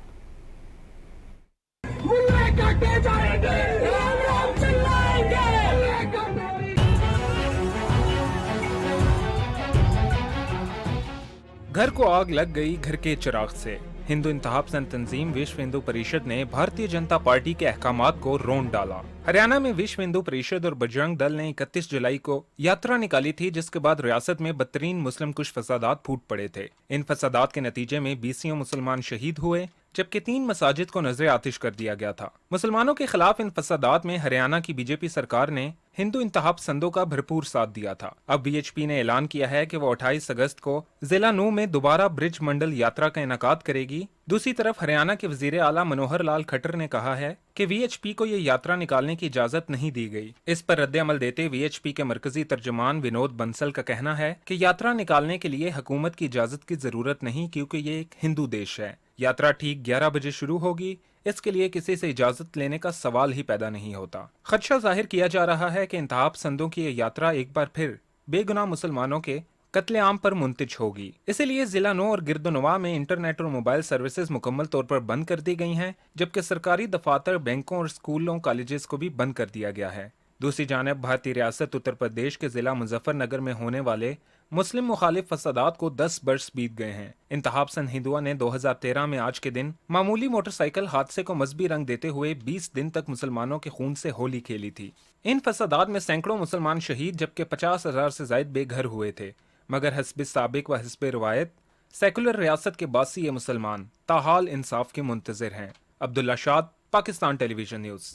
घर को आग लग गई घर के चिराग से। हिंदू इंतहा पसंद तंजीम विश्व हिंदू परिषद ने भारतीय जनता पार्टी के अहकामात को रोंद डाला। हरियाणा में विश्व हिंदू परिषद और बजरंग दल ने 31 जुलाई को यात्रा निकाली थी, जिसके बाद रियासत में बदतरीन मुस्लिम कुश फसादात फूट पड़े थे। इन फसादात के नतीजे में 20 मुसलमान शहीद हुए, जबकि 3 मसाजिद को नजर आतिश कर दिया गया था। मुसलमानों के खिलाफ इन फसादात में हरियाणा की बीजेपी सरकार ने हिंदू इंतहा पसंदों का भरपूर साथ दिया था। अब VHP ने ऐलान किया है कि वो 28 अगस्त को जिला नूह में दोबारा ब्रिज मंडल यात्रा का इनेकाद करेगी। दूसरी तरफ हरियाणा के वजीर आला मनोहर लाल खट्टर ने कहा है कि VHP को ये यात्रा निकालने की इजाजत नहीं दी गई। इस पर रद्द अमल देते VHP के मरकजी तर्जुमान विनोद बंसल का कहना है कि यात्रा निकालने के लिए हुकूमत की इजाजत की जरूरत नहीं, क्योंकि ये एक हिंदू देश है। यात्रा ठीक 11 बजे शुरू होगी, इसके लिए किसी से इजाजत लेने का सवाल ही पैदा नहीं होता। खदशा जाहिर किया जा रहा है कि इंतहा पसंदों की ये यात्रा एक बार फिर बेगुनाह मुसलमानों के कत्लेआम पर मुंतज होगी। इसीलिए जिला नौ और गिरदोनवा में इंटरनेट और मोबाइल सर्विसेज मुकम्मल तौर पर बंद कर दी गई हैं, जबकि सरकारी दफातर, बैंकों और स्कूलों, कॉलेजेस को भी बंद कर दिया गया है। दूसरी जानब भारतीय रियासत उत्तर प्रदेश के जिला मुजफ्फरनगर में होने वाले मुस्लिम मुखालिफ फसादात को 10 बरस बीत गए हैं। इंतहा पसंद हिंदुआ ने 2013 में आज के दिन मामूली मोटरसाइकिल हादसे को मजहबी रंग देते हुए 20 दिन तक मुसलमानों के खून से होली खेली थी। इन फसादात में सैकड़ों मुसलमान शहीद, जबकि 50,000 से ज्यादा बेघर हुए थे। मगर हस्ब साबिक व हस्ब रिवायत सेकुलर रियासत के 82 मुसलमान ताहाल इंसाफ के मुंतजर हैं। अब्दुल्ला शाद, पाकिस्तान टेलीविजन न्यूज़।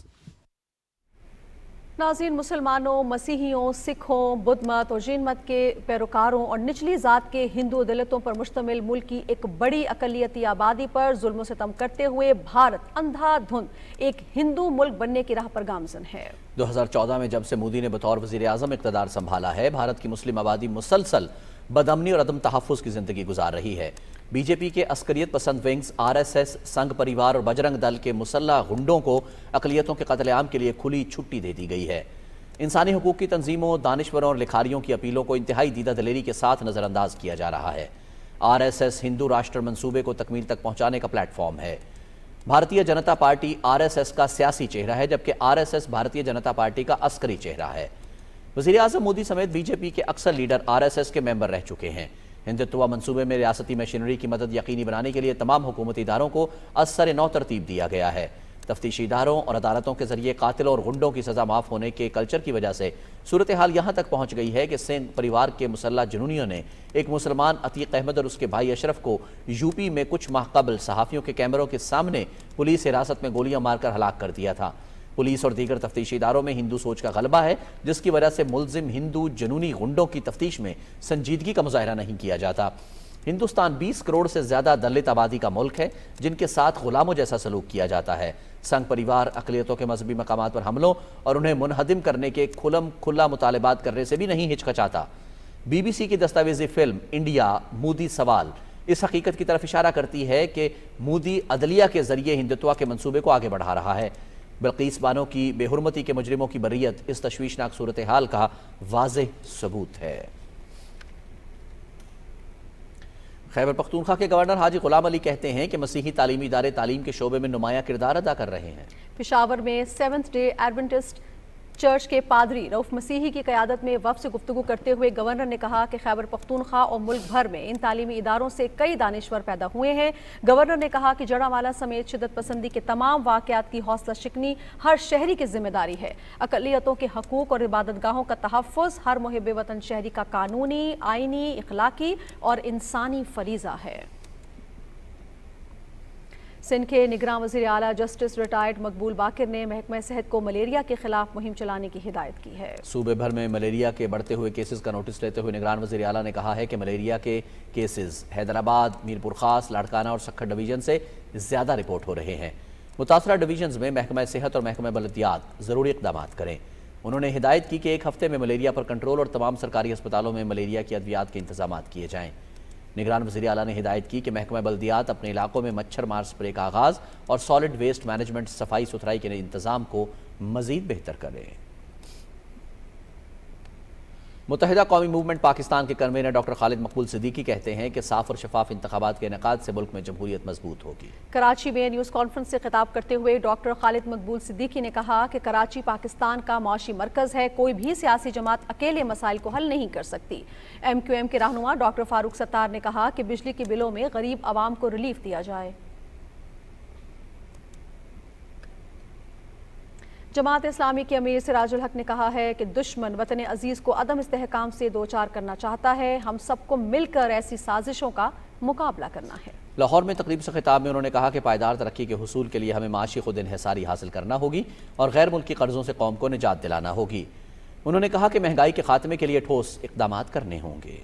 नाज़रीन, मुसलमानों, मसीहियों, सिखों, बुद्ध मत और जैन मत के पैरोकारों और निचली ज़ात के हिंदू दलितों पर मुश्तमिल मुल्क की एक बड़ी अक़लियती आबादी पर जुल्म सितम करते हुए भारत अंधाधुंध एक हिंदू मुल्क बनने की राह पर गामज़न है। 2014 में जब से मोदी ने बतौर वज़ीर आज़म इक़्तिदार संभाला है, भारत की मुस्लिम आबादी मुसलसल बदअमनी और अदम तहफ़्फ़ुज़ की ज़िंदगी गुजार रही है। बीजेपी के अस्करियत पसंद विंग्स, RSS, संघ परिवार और बजरंग दल के मुसल्लह गुंडों को अक़लियतों के कत्लेआम के लिए खुली छुट्टी दे दी गई है। इंसानी हकूक़ की तंजीमों, दानिश्वरों और लिखारियों की अपीलों को इंतहाई दीदा दलेरी के साथ नज़रअंदाज किया जा रहा है। RSS हिंदू राष्ट्र मंसूबे को तकमील तक पहुँचाने का प्लेटफॉर्म है। भारतीय जनता पार्टी आरएसएस का सियासी चेहरा है, जबकि आरएसएस भारतीय जनता पार्टी का अस्करी चेहरा है। वज़ीर आज़म मोदी समेत बीजेपी के अक्सर लीडर आरएसएस के मेंबर रह चुके हैं। हिंदुत्व मंसूबे में रियासती मशीनरी की मदद यकीनी बनाने के लिए तमाम हुकूमती इदारों को असर नौ तरतीब दिया गया है। तफ्तीशी इदारों और अदालतों के जरिए कातिलों और गुंडों की सज़ा माफ़ होने के कल्चर की वजह से सूरत हाल यहाँ तक पहुँच गई है कि सिंह परिवार के मुसल्लह जुनूनियों ने एक मुसलमान अतीक अहमद और उसके भाई अशरफ को यूपी में कुछ माह कबल सहाफ़ियों के कैमरों के सामने पुलिस हिरासत में गोलियां मारकर हलाक कर दिया था। पुलिस और दीगर तफ्तीशी इदारों में हिंदू सोच का गलबा है, जिसकी वजह से मुलजिम हिंदू जुनूनी गुंडों की तफ्तीश में संजीदगी का मुजाहरा नहीं किया जाता। हिंदुस्तान 20 करोड़ से ज़्यादा दलित आबादी का मुल्क है, जिनके साथ गुलामों जैसा सलूक किया जाता है। संघ परिवार अक़लियतों के मजहबी मकामात पर हमलों और उन्हें मुनहदिम करने के खुला मुतालबात करने से भी नहीं हिचकचाता। BBC की दस्तावेजी फिल्म इंडिया मोदी सवाल इस हकीकत की तरफ इशारा करती है कि मोदी अदलिया के जरिए हिंदुत्व के मंसूबे को आगे बढ़ा रहा है। बिल्कीस बानो की बेहुरमती के मुजरिमों की बर्रियत इस तशवीशनाक सूरत हाल का वाज़ेह सबूत है। खैबर पख्तूनख्वा के गवर्नर हाजी गुलाम अली कहते हैं कि मसीही तालीमी इदारे तालीम के शोबे में नुमाया किरदार अदा कर रहे हैं। पेशावर में सेवंथ डे एडवेंटिस्ट चर्च के पादरी रऊफ मसीही की क़यादत में वफ़द से गुफ्तगू करते हुए गवर्नर ने कहा कि खैबर पख्तूनख्वा और मुल्क भर में इन तालीमी इदारों से कई दानिश्वर पैदा हुए हैं। गवर्नर ने कहा कि जड़ावाला समेत शिद्दत पसंदी के तमाम वाक़यात की हौसला शिकनी हर शहरी की जिम्मेदारी है। अक़लियतों के हकूक़ और इबादतगाहों का तहफ़्फ़ुज़ हर मुहिब वतन शहरी का कानूनी, आइनी, इखलाकी और इंसानी फरीज़ा है। सिंध के निगरान वज़ीर आला जस्टिस रिटायर्ड मकबूल बाकिर ने महकमा सेहत को मलेरिया के खिलाफ मुहिम चलाने की हिदायत की है। सूबे भर में मलेरिया के बढ़ते हुए केसेस का नोटिस लेते हुए निगरान वज़ीर आला ने कहा है कि मलेरिया के केसेस हैदराबाद, मीरपुर खास, लाड़काना और सक्खर डिवीजन से ज़्यादा रिपोर्ट हो रहे हैं। मुतासरा डिवीजन में महकमा सेहत और महकमा बलदियात ज़रूरी इक़दामात करें। उन्होंने हिदायत की कि एक हफ्ते में मलेरिया पर कंट्रोल और तमाम सरकारी अस्पतालों में मलेरिया की अद्वियात के इंतजामात किए जाएँ। निगरान वज़ीर आला ने हिदायत की कि महकमा बल्दियात अपने इलाकों में मच्छर मार स्प्रे का आगाज़ और सॉलिड वेस्ट मैनेजमेंट सफाई सुथराई के इंतज़ाम को मज़ीद बेहतर करें। मुत्तहिदा कौमी मूवमेंट पाकिस्तान के कन्वीनर डॉक्टर खालिद मकबूल सिद्दीकी कहते हैं कि साफ और शफाफ इंतखाबात के इनेकाद से मुल्क में जमहूरियत मजबूत होगी। कराची में न्यूज़ कॉन्फ्रेंस से खिताब करते हुए डॉक्टर खालिद मकबूल सिद्दीकी ने कहा कि कराची पाकिस्तान का माशी मरकज़ है, कोई भी सियासी जमात अकेले मसाइल को हल नहीं कर सकती। MQM के रहनुमा डॉक्टर फारूक सत्तार ने कहा कि बिजली के बिलों में गरीब आवाम को रिलीफ दिया जाए। जमात इस्लामी के अमीर सिराजुल हक ने कहा है कि दुश्मन वतन अजीज़ को अदम इस्तेहकाम से दो चार करना चाहता है। हम सबको मिलकर ऐसी साजिशों का मुकाबला करना है। लाहौर में तकरीब से खिताब में उन्होंने कहा कि पायदार तरक्की के हुसूल के लिए हमें माशी खुद इन्हिसारी हासिल करना होगी और गैर मुल्की कर्जों से कौम को निजात दिलाना होगी। उन्होंने कहा कि महंगाई के खात्मे के लिए ठोस इक़दामात करने होंगे।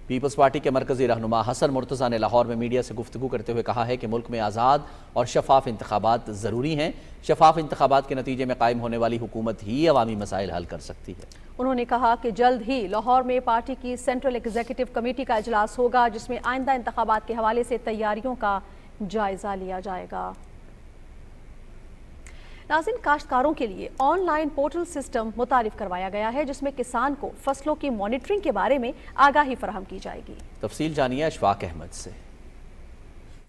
पीपल्स पार्टी के मरकजी रहनुमा हसन मुर्तज़ा ने लाहौर में मीडिया से गुफ्तगू करते हुए कहा है कि मुल्क में आज़ाद और शफाफ इंतखाबात ज़रूरी हैं। शफाफ इंतखाबात के नतीजे में कायम होने वाली हुकूमत ही अवामी मसाइल हल कर सकती है। उन्होंने कहा कि जल्द ही लाहौर में पार्टी की सेंट्रल एग्जीक्यूटिव कमेटी का इजलास होगा, जिसमें आइंदा इंतखाबात के हवाले से तैयारियों का जायजा लिया जाएगा। नाज़रीन, काश्तकारों के लिए ऑनलाइन पोर्टल सिस्टम मुतारिफ करवाया गया है, जिसमें किसान को फसलों की मॉनिटरिंग के बारे में आगाही फराहम की जाएगी। तफसील जानिए अशफाक अहमद से।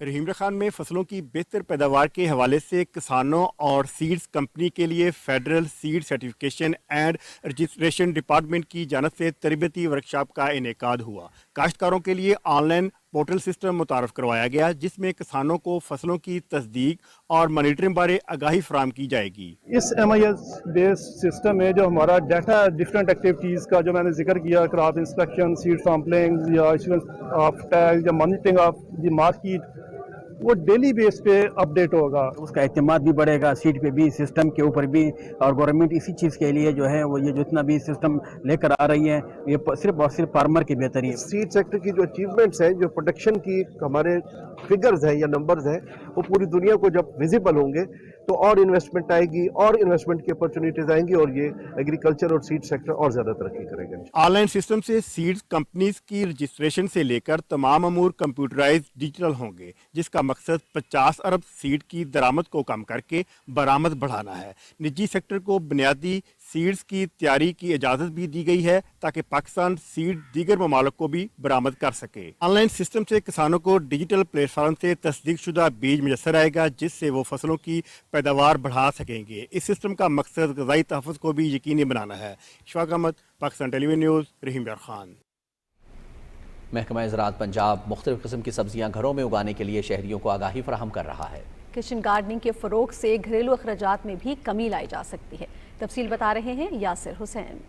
रहीम खान में फसलों की बेहतर पैदावार के हवाले से किसानों और सीड्स कंपनी के लिए federal seed certification and registration department की जानिब से तरबियती वर्कशॉप का इनेकाद हुआ। काश्तकारों के लिए ऑनलाइन पोर्टल सिस्टम मुतारफ करवाया गया, जिसमें किसानों को फसलों की तस्दीक और मॉनिटरिंग बारे आगाही फराहम की जाएगी। इस MIS बेस्ड सिस्टम में जो हमारा डाटा डिफरेंट एक्टिविटीज़ का जो मैंने जिक्र किया, क्रॉप इंस्पेक्शन, सीड सैम्पलिंग या इशुएंस ऑफ टैग या मॉनिटरिंग ऑफ द मार्केट, वो डेली बेस पे अपडेट होगा। उसका एतमाद भी बढ़ेगा सीड पे भी, सिस्टम के ऊपर भी। और गवर्नमेंट इसी चीज़ के लिए जो है वो ये जितना भी सिस्टम लेकर आ रही है, ये सिर्फ और सिर्फ फार्मर की बेहतरी है। सीड सेक्टर की जो अचीवमेंट्स हैं, जो प्रोडक्शन की हमारे फिगर्स हैं या नंबर्स हैं, वो पूरी दुनिया को जब विजिबल होंगे तो और इन्वेस्टमेंट आएगी और इन्वेस्टमेंट की अपॉर्चुनिटीज आएंगी और ये एग्रीकल्चर और सीड सेक्टर और ज़्यादा तरक्की करेगा। ऑनलाइन सिस्टम से सीड्स कंपनीज की रजिस्ट्रेशन से लेकर तमाम अमूर कंप्यूटराइज डिजिटल होंगे, जिसका मकसद 50 अरब सीड की दरामद को कम करके बरामद बढ़ाना है। निजी सेक्टर को बुनियादी सीड्स की तैयारी की इजाज़त भी दी गई है ताकि पाकिस्तान सीड दीगर ममालिक को भी बरामद कर सके। ऑनलाइन सिस्टम से किसानों को डिजिटल प्लेटफार्म से तस्दीक शुदा बीज मुयसर आएगा जिससे वो फसलों की पैदावार बढ़ा सकेंगे। इस सिस्टम का मकसद ग़िज़ाई तहफ़्फ़ुज़ को भी यकीनी बनाना है। इशफाक अहमद, पाकिस्तान टेलीविजन न्यूज़, रहीम यार खान। महकमा ज़राअत पंजाब मुख्तलिफ़ किस्म की सब्जियां घरों में उगाने के लिए शहरियों को आगाही फराहम कर रहा है। किचन गार्डनिंग के फ़रोग़ से घरेलू अखराजात में भी कमी लाई जा सकती है। तफसील बता रहे हैं यासिर हुसैन।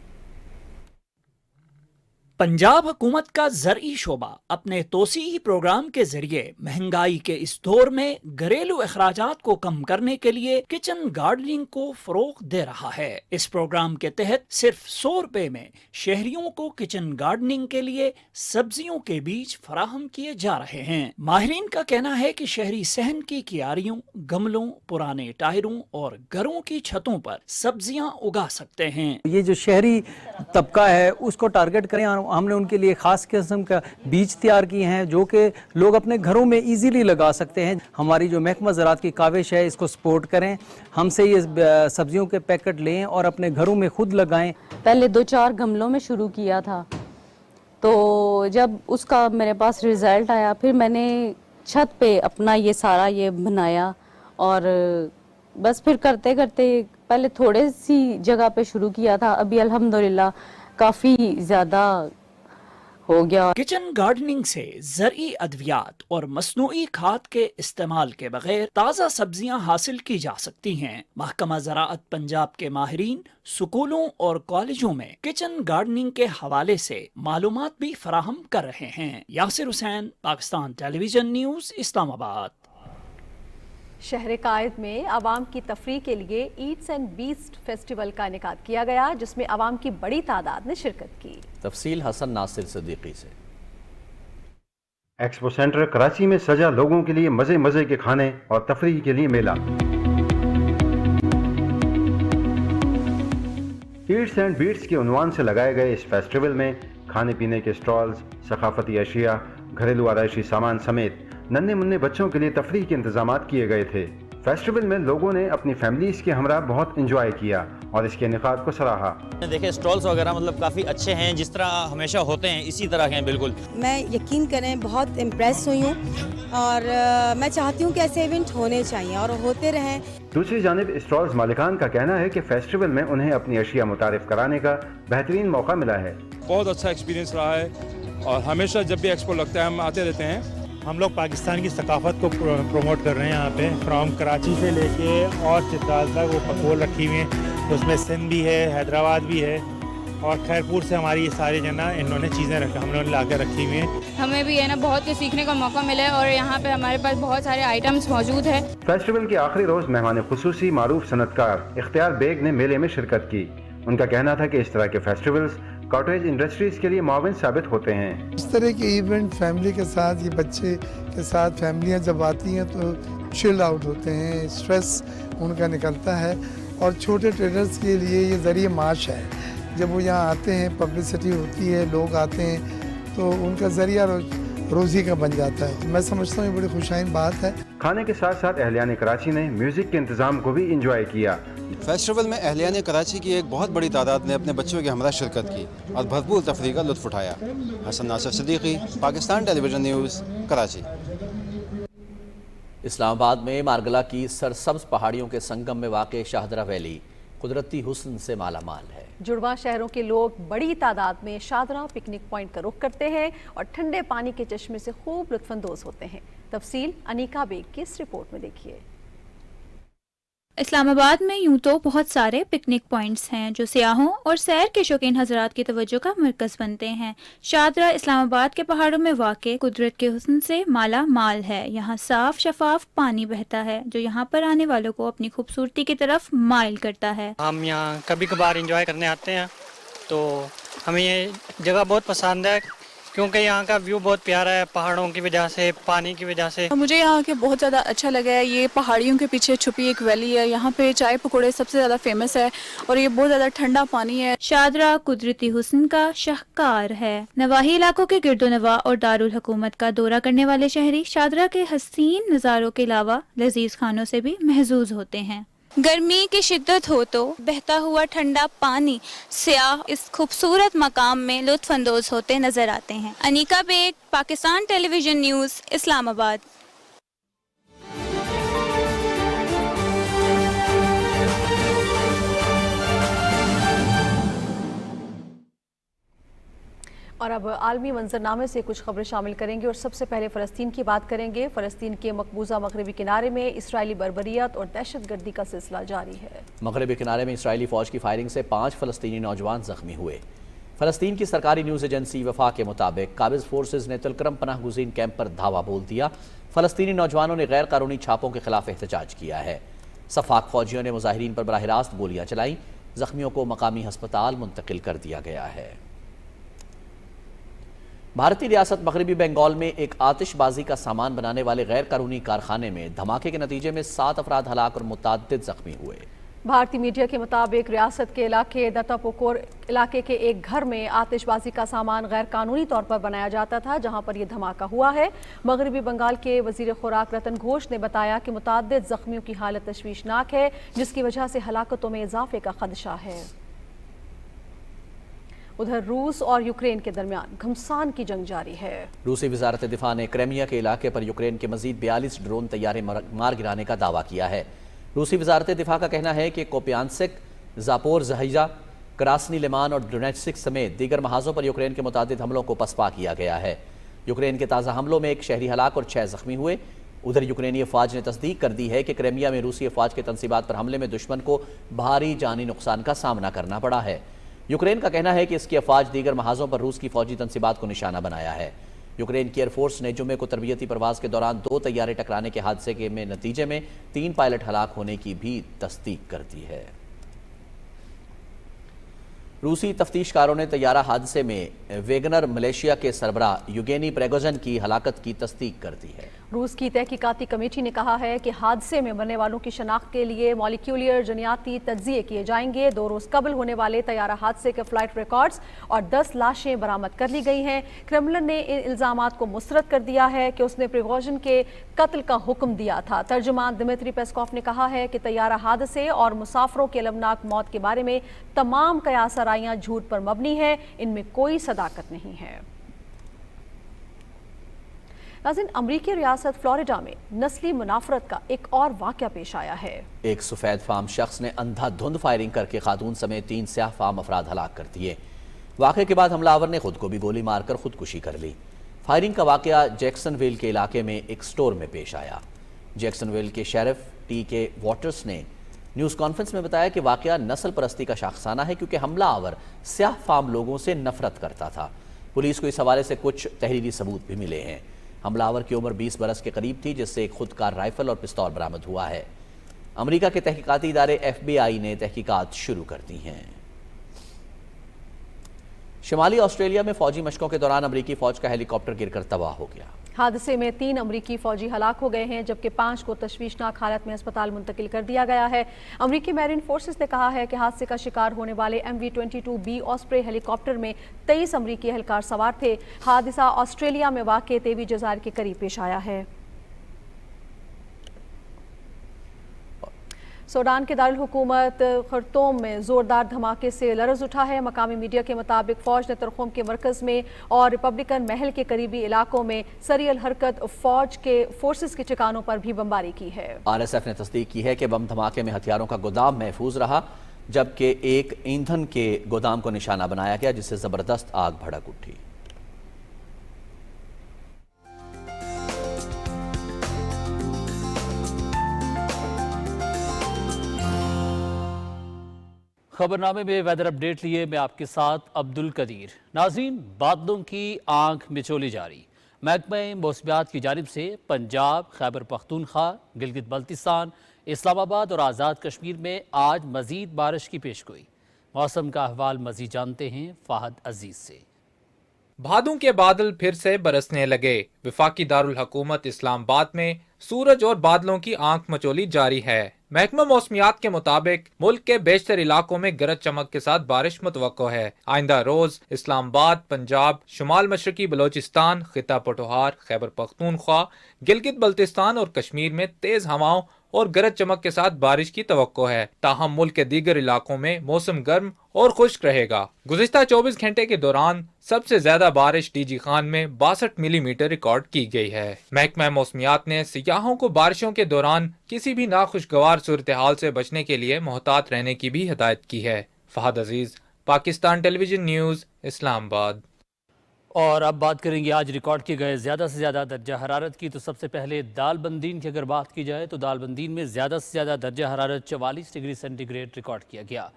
पंजाब हुकूमत का ज़रई शोबा अपने तोसीई प्रोग्राम के जरिए महंगाई के इस दौर में घरेलू अखराजात को कम करने के लिए किचन गार्डनिंग को फरोग दे रहा है। इस प्रोग्राम के तहत सिर्फ 100 रुपए में शहरियों को किचन गार्डनिंग के लिए सब्जियों के बीज फराहम किए जा रहे हैं। माहिरीन का कहना है कि शहरी सहन की क्यारियों, गमलों, पुराने टायरों और घरों की छतों पर सब्जियां उगा सकते हैं। ये जो शहरी तबका है उसको टारगेट करें। हमने उनके लिए ख़ास किस्म का बीज तैयार किए हैं जो कि लोग अपने घरों में इजीली लगा सकते हैं। हमारी जो महकमा ज़राअत की काविश है इसको सपोर्ट करें, हमसे ये सब्जियों के पैकेट लें और अपने घरों में खुद लगाएं। पहले 2-4 गमलों में शुरू किया था, तो जब उसका मेरे पास रिज़ल्ट आया फिर मैंने छत पे अपना ये सारा ये बनाया और बस फिर करते करते पहले थोड़े सी जगह पे शुरू किया था, अभी अल्हम्दुलिल्लाह काफ़ी ज़्यादा हो गया। किचन गार्डनिंग से ज़रई अद्वियात और मसनूई खाद के इस्तेमाल के बगैर ताज़ा सब्जियां हासिल की जा सकती हैं। महकमा ज़राअत पंजाब के माहिरीन स्कूलों और कॉलेजों में किचन गार्डनिंग के हवाले से मालूमात भी फराहम कर रहे हैं। Yasir Hussain, Pakistan television news, Islamabad. शहर कायद में आवाम की तफरीह के लिए ईट्स एंड बीस्ट फेस्टिवल का इनेकाद किया गया जिसमें आवाम की बड़ी तादाद ने शिरकत की। तफसील हसन नासिर सिद्दीकी से। एक्सपो सेंटर कराची में सजा लोगों के लिए मजे मजे के खाने और तफरीह के लिए मेला। ईट्स एंड बीट्स के उन्वान से लगाए गए इस फेस्टिवल में खाने पीने के स्टॉल्स, सकाफती अशिया, घरेलू आराइशी सामान समेत नन्हे मुन्ने बच्चों के लिए तफरीह के इंतजामात किए गए थे। फेस्टिवल में लोगों ने अपनी फैमिलीज के हमरा बहुत इंजॉय किया और इसके इनेकाद को सराहा। देखे स्टॉल्स वगैरह मतलब काफ़ी अच्छे हैं, जिस तरह हमेशा होते हैं इसी तरह के हैं बिल्कुल। मैं यकीन करें बहुत इम्प्रेस हुई हूँ और मैं चाहती हूँ कि ऐसे इवेंट होने चाहिए और होते रहें। दूसरी जानिब स्टॉल्स मालिकान का कहना है कि फेस्टिवल में उन्हें अपनी अशिया मुतारिफ कराने का बेहतरीन मौका मिला है। बहुत अच्छा एक्सपीरियंस रहा है और हमेशा जब भी एक्सपो लगता है हम आते रहते हैं। हम लोग पाकिस्तान की सकाफत को प्रमोट कर रहे हैं यहाँ पे, फ्रॉम कराची से लेके और चित्राल तक वो पकोल रखी हुई हैं, उसमें सिंध भी है, हैदराबाद भी है और खैरपुर से हमारी ये सारी जना इन्होंने चीज़ें हम लोगों ने ला कर रखी हुई हैं। हमें भी है ना बहुत कुछ सीखने का मौका मिला है और यहाँ पे हमारे पास बहुत सारे आइटम्स मौजूद है। फेस्टिवल के आखिरी रोज मेहमान खुसूसी मारूफ सनतकार इख्तियार बेग ने मेले में शिरकत की। उनका कहना था कि इस तरह के फेस्टिवल्स कॉटेज इंडस्ट्रीज के लिए मुआविन साबित होते हैं। इस तरह के इवेंट फैमिली के साथ, ये बच्चे के साथ फैमिलियां जब आती हैं तो चिल आउट होते हैं, स्ट्रेस उनका निकलता है और छोटे ट्रेडर्स के लिए ये ज़रिए माश है। जब वो यहाँ आते हैं, पब्लिसिटी होती है, लोग आते हैं तो उनका ज़रिया रोज़ी का बन जाता है। मैं समझता हूँ ये बड़ी खुशाइन बात है। खाने के साथ साथ अहलियान कराची ने म्यूजिक के इंतजाम को भी इंजॉय किया। फेस्टिवल में अहलियान कराची की एक बहुत बड़ी तादाद ने अपने बच्चों के हमरा शिरकत की और भरपूर तफरीह का लुत्फ़ उठाया। Hasan Nasir Siddiqui, Pakistan television news, Karachi. इस्लामाबाद में मारगला की सरसब्ज पहाड़ियों के संगम में वाक़ शाहदरा वैली कुदरती हुस्न से मालामाल है। जुड़वा शहरों के लोग बड़ी तादाद में शाहदरा पिकनिक पॉइंट का रुख करते हैं और ठंडे पानी के चश्मे से खूब लुत्फानंदोज होते हैं। तफसील अनीका बेग की इस रिपोर्ट में देखिए। इस्लामाबाद में यूं तो बहुत सारे पिकनिक पॉइंट्स हैं जो सियाहों और सैर के शौकीन हजरात की तवज्जो का मरकज़ बनते हैं। शाहदरा इस्लामाबाद के पहाड़ों में वाक़े कुदरत के हुस्न से माला माल है। यहाँ साफ शफाफ पानी बहता है जो यहाँ पर आने वालों को अपनी खूबसूरती की तरफ माइल करता है। हम यहाँ कभी कभार इंजॉय करने आते हैं तो हमें ये जगह बहुत पसंद है क्योंकि यहाँ का व्यू बहुत प्यारा है, पहाड़ों की वजह से, पानी की वजह से। मुझे यहाँ के बहुत ज़्यादा अच्छा लगा है। ये पहाड़ियों के पीछे छुपी एक वैली है, यहाँ पे चाय पकौड़े सबसे ज़्यादा फेमस है और ये बहुत ज़्यादा ठंडा पानी है। शादरा कुदरती हुस्न का शाहकार है। नवाही इलाकों के गिरदोनवा और दारुल हुकूमत का दौरा करने वाले शहरी शादरा के हसीन नज़ारों के अलावा लजीज खानों से भी महजूज होते हैं। गर्मी की शिद्दत हो तो बहता हुआ ठंडा पानी सियाह इस खूबसूरत मकाम में लुत्फ अंदोज होते नजर आते हैं। Aneeqa Baig, Pakistan television news, Islamabad. और अब आलमी मंजरनामे से कुछ खबरें शामिल करेंगे और सबसे पहले फ़लस्तीन की बात करेंगे। फ़लस्तीन के मकबूजा मगरबी किनारे में इसराइली बर्बरियत और दहशतगर्दी का सिलसिला जारी है। मगरबी किनारे में इसराइली फ़ौज की फायरिंग से 5 फ़लस्तीनी नौजवान ज़ख्मी हुए। फ़लस्तीन की सरकारी न्यूज़ एजेंसी वफा के मुताबिक काबिज़ फोर्सेज ने तुलकरम पनाह गुज़ीन कैंप पर धावा बोल दिया। फ़लस्तीनी नौजवानों ने गैर कानूनी छापों के खिलाफ एहतजाज किया है। सफाक फ़ौजियों ने मुजाहिरीन पर बराह रास्त गोलियाँ चलाई। ज़ख्मियों को मकामी हस्पताल मुंतकिल कर दिया गया है। भारतीय रियासत मगरबी बंगाल में एक आतिशबाजी का सामान बनाने वाले गैर कानूनी कारखाने में धमाके के नतीजे में 7 अफराद हलाक और मुतअद्दिद जख्मी हुए। भारतीय मीडिया के मुताबिक रियासत के इलाके दत्तापोकोर इलाके के एक घर में आतिशबाजी का सामान गैर कानूनी तौर पर बनाया जाता था, जहां पर यह धमाका हुआ है। मगरबी बंगाल के वजीर खुराक रतन घोष ने बताया कि मुतअद्दिद जख्मियों की हालत तशवीशनाक है, जिसकी वजह से हलाकतों में इजाफे का खदशा है। उधर रूस और यूक्रेन के दरमियान घमसान की जंग जारी है। रूसी वजारत दिफा ने क्रीमिया के इलाके पर यूक्रेन के मजीद 42 ड्रोन तैयारे मार गिराने का दावा किया है। रूसी वजारत दिफा का कहना है कि कोपियांसिक, जापोर जहिजा, क्रासनी लिमान और डोनेट्स्क समेत दीगर महाजों पर यूक्रेन के मुतादिद हमलों को पसपा किया गया है। यूक्रेन के ताज़ा हमलों में एक शहरी हलाक और 6 जख्मी हुए। उधर यूक्रेनी अफवाज ने तस्दीक कर दी है कि क्रीमिया में रूसी अफवाज के तनसीबात पर हमले में दुश्मन को भारी जानी नुकसान का सामना करना पड़ा है। यूक्रेन का कहना है कि इसकी अफवाज दीगर महाजों पर रूस की फौजी तनसीबात को निशाना बनाया है। यूक्रेन की एयरफोर्स ने जुम्मे को तरबियती परवाज के दौरान 2 तैयारे टकराने के हादसे के नतीजे में 3 पायलट हलाक होने की भी तस्दीक कर दी है। रूसी तफ्तीशकारों ने तैयारा हादसे में वेगनर मलेशिया के सरबराह युगेनी प्रेगोजन की हलाकत की तस्दीक कर दी है। रूस की तहकीकाती कमेटी ने कहा है कि हादसे में मरने वालों की शनाख्त के लिए मॉलिक्यूलर जनियाती तज्जिए किए जाएंगे। 2 रोज कबल होने वाले तैयारा हादसे के फ्लाइट रिकॉर्ड्स और 10 लाशें बरामद कर ली गई हैं। क्रेमलिन ने इन इल्जामात को मुस्तरद कर दिया है कि उसने प्रिगोजिन के कत्ल का हुक्म दिया था। तर्जुमान दिमित्री पेस्कोव ने कहा है कि तैयारा हादसे और मुसाफरों की अलमनाक मौत के बारे में तमाम कयास आराइयां झूठ पर मबनी है, इनमें कोई सदाकत नहीं है। नाज़रीन, अमरीकी रियासत फ्लोरिडा में नस्ली मुनाफरत का एक और वाक़या पेश आया है। एक सफ़ेद फार्म शख्स ने अंधाधुंध फायरिंग करके खातून समेत 3 स्याह फार्म अफराद हलाक कर दिए। वाक़े के बाद हमलावर ने खुद को भी गोली मारकर खुदकुशी कर ली। फायरिंग का वाक़या जैक्सनविल के इलाके में एक स्टोर में पेश आया। जैक्सनविल के शेरिफ टी.के. वॉटर्स ने न्यूज़ कॉन्फ्रेंस में बताया कि वाक़या नस्ल परस्ती का शाखसाना है, क्योंकि हमलावर स्याह फार्म लोगों से नफरत करता था। पुलिस को इस हवाले से कुछ तहरीरी सबूत भी मिले हैं। हमलावर की उम्र 20 बरस के करीब थी, जिससे एक खुदकार राइफल और पिस्तौल बरामद हुआ है। अमेरिका के तहकीकाती इदारे FBI ने तहकीकात शुरू कर दी हैं। शुमाली ऑस्ट्रेलिया में फौजी मशकों के दौरान अमेरिकी फौज का हेलीकॉप्टर गिरकर तबाह हो गया। हादसे में 3 अमरीकी फौजी हलाक हो गए हैं, जबकि 5 को तशवीशनाक हालत में अस्पताल मुंतकिल कर दिया गया है। अमरीकी मैरीन फोर्सेस ने कहा है कि हादसे का शिकार होने वाले MV-22B ऑस्प्रे हेलीकॉप्टर में 23 अमरीकी एहलकार सवार थे। हादसा ऑस्ट्रेलिया में वाक़ तेवी जज़ायर के करीब पेश आया है। सूडान के दारुल हुकूमत खर्तूम में जोरदार धमाके से लरज़ उठा है। मकामी मीडिया के मुताबिक फौज ने तरखूम के मरकज़ में और रिपब्लिकन महल के करीबी इलाकों में सरियल हरकत फौज के फोर्सेस के ठिकानों पर भी बमबारी की है। RSF ने तस्दीक की है कि बम धमाके में हथियारों का गोदाम महफूज रहा, जबकि एक ईंधन के गोदाम को निशाना बनाया गया, जिससे ज़बरदस्त आग भड़क उठी। खबरनामे में वेदर अपडेट लिए मैं आपके साथ अब्दुल कदीर। नाज़रीन, बादलों की आंख मिचोली जारी। महकमा मौसमियात की जानिब से पंजाब, खैबर पख्तूनख्वा, गिलगित बल्तिस्तान, इस्लामाबाद और आज़ाद कश्मीर में आज मज़ीद बारिश की पेशगोई। मौसम का अहवाल मज़ीद जानते हैं फ़ाहद अजीज़ से। भादों के बादल फिर से बरसने लगे। वफाकी दारुल हुकूमत इस्लामाबाद में सूरज और बादलों की आंख मचोली जारी है। महकमा मौसमियात के मुताबिक मुल्क के बेशतर इलाकों में गरज चमक के साथ बारिश मुतवक्को है। आइंदा रोज इस्लामाबाद, पंजाब, शुमाल मशरकी बलोचिस्तान, खिता पटोहार, खैबर पख्तूनख्वा, गिलगित बल्तिस्तान और कश्मीर में तेज हवाओं और गरज चमक के साथ बारिश की तवक्को है। ताहम मुल्क के दीगर इलाकों में मौसम गर्म और खुश्क रहेगा। गुज़िश्ता 24 घंटे के दौरान सबसे ज्यादा बारिश डीजी खान में 62 मिलीमीटर रिकॉर्ड की गई है। महकमा मौसमियात ने सियाहों को बारिशों के दौरान किसी भी नाखुशगवार सूरत हाल से बचने के लिए मोहतात रहने की भी हिदायत की है। फहद अजीज, पाकिस्तान टेलीविजन न्यूज़, इस्लामाबाद। और अब बात करेंगे आज रिकॉर्ड किए गए ज़्यादा से ज़्यादा दर्जा हरारत की। तो सबसे पहले दालबंदीन की अगर बात की जाए तो दालबंदीन में ज़्यादा से ज़्यादा दर्जा हरारत 44 डिग्री सेंटीग्रेड रिकॉर्ड किया गया।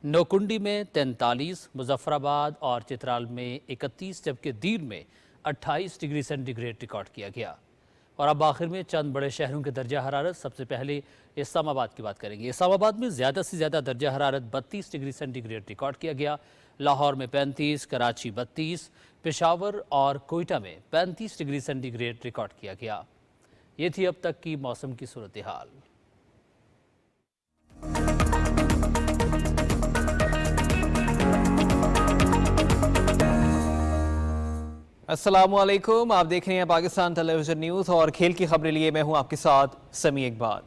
नौकुंडी में 43, मुजफ्फराबाद और चित्राल में 31, जबकि दीर में 28 डिग्री सेंटीग्रेड रिकॉर्ड किया गया। और अब आखिर में चंद बड़े शहरों के दर्जा हरारत। सबसे पहले इस्लामाबाद की बात करेंगे। इस्लामाबाद में ज़्यादा से ज़्यादा दर्जा हरारत 32 डिग्री सेंटीग्रेड रिकॉर्ड किया गया। लाहौर में 35, कराची 32, पेशावर और कोयटा में 35 डिग्री सेंटीग्रेड रिकॉर्ड किया गया। ये थी अब तक की मौसम की सूरत हाल। अस्सलामुअलैकुम, आप देख रहे हैं पाकिस्तान टेलीविजन न्यूज़ और खेल की खबरें लिए मैं हूं आपके साथ समी इकबाल।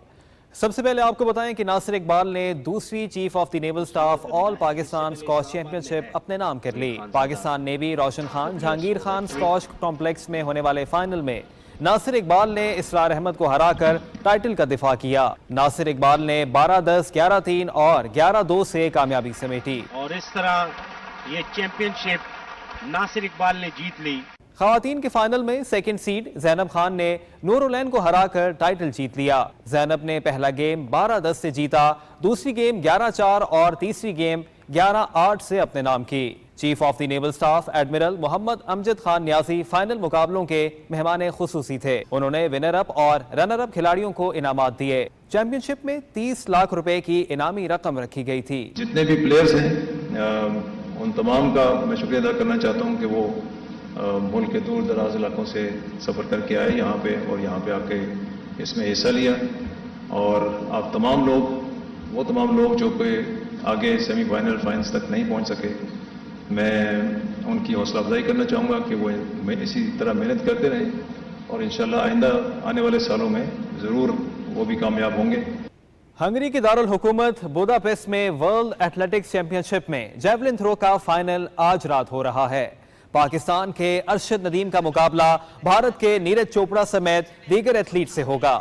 सबसे पहले आपको बताएं कि नासिर इकबाल ने दूसरी chief of the naval staff all Pakistan squash championship अपने नाम कर ली। पाकिस्तान नेवी रोशन खान जहांगीर खान स्कॉश कॉम्प्लेक्स में होने वाले फाइनल में नासिर इकबाल ने इसरार अहमद को हराकर टाइटल का दिफा किया। नासिर इकबाल ने 12-10, 11-3 और 11-2 से कामयाबी समेटी और इस तरह ये चैंपियनशिप नासिर इकबाल ने जीत ली। खवातीन के फाइनल में सेकंड सीड ज़ैनब खान ने नूरुलैन को हराकर टाइटल जीत लिया। ज़ैनब ने पहला गेम 12-10 से जीता, दूसरी गेम 11-4 और तीसरी गेम 11-8 से अपने नाम की। Chief of the naval staff admiral Mohammad Amjad Khan Niazi final मुकाबलों के मेहमान खुसूसी थे। उन्होंने विनर अप और रनर अप खिलाड़ियों को इनामात दिए। चैंपियनशिप में 30 लाख रुपए की इनामी रकम रखी गई थी। जितने भी प्लेयर्स हैं उन तमाम का मैं शुक्रिया अदा करना चाहता हूँ कि वो मुल्क के दूर दराज इलाकों से सफ़र करके आए यहाँ पे और यहाँ पे आके इसमें हिस्सा लिया। और आप तमाम लोग, वो तमाम लोग जो कि आगे सेमीफाइनल फाइनल्स तक नहीं पहुँच सके, मैं उनकी हौसला अफजाई करना चाहूँगा कि वो इसी तरह मेहनत करते रहें और इंशाल्लाह आइंदा आने वाले सालों में ज़रूर वो भी कामयाब होंगे। हंगरी की दारुल हुकूमत बुदापेस्ट में वर्ल्ड एथलेटिक्स चैंपियनशिप में जेवलिन थ्रो का फाइनल आज रात हो रहा है। पाकिस्तान के अरशद नदीम का मुकाबला भारत के नीरज चोपड़ा समेत दीगर एथलीट से होगा।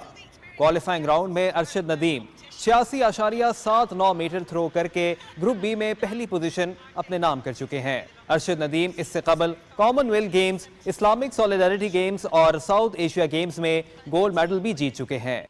क्वालिफाइंग राउंड में अरशद नदीम 86.79 मीटर थ्रो करके ग्रुप बी में पहली पोजीशन अपने नाम कर चुके हैं। अरशद नदीम इससे कबल Commonwealth games, Islamic solidarity games और साउथ एशिया गेम्स में गोल्ड मेडल भी जीत चुके हैं।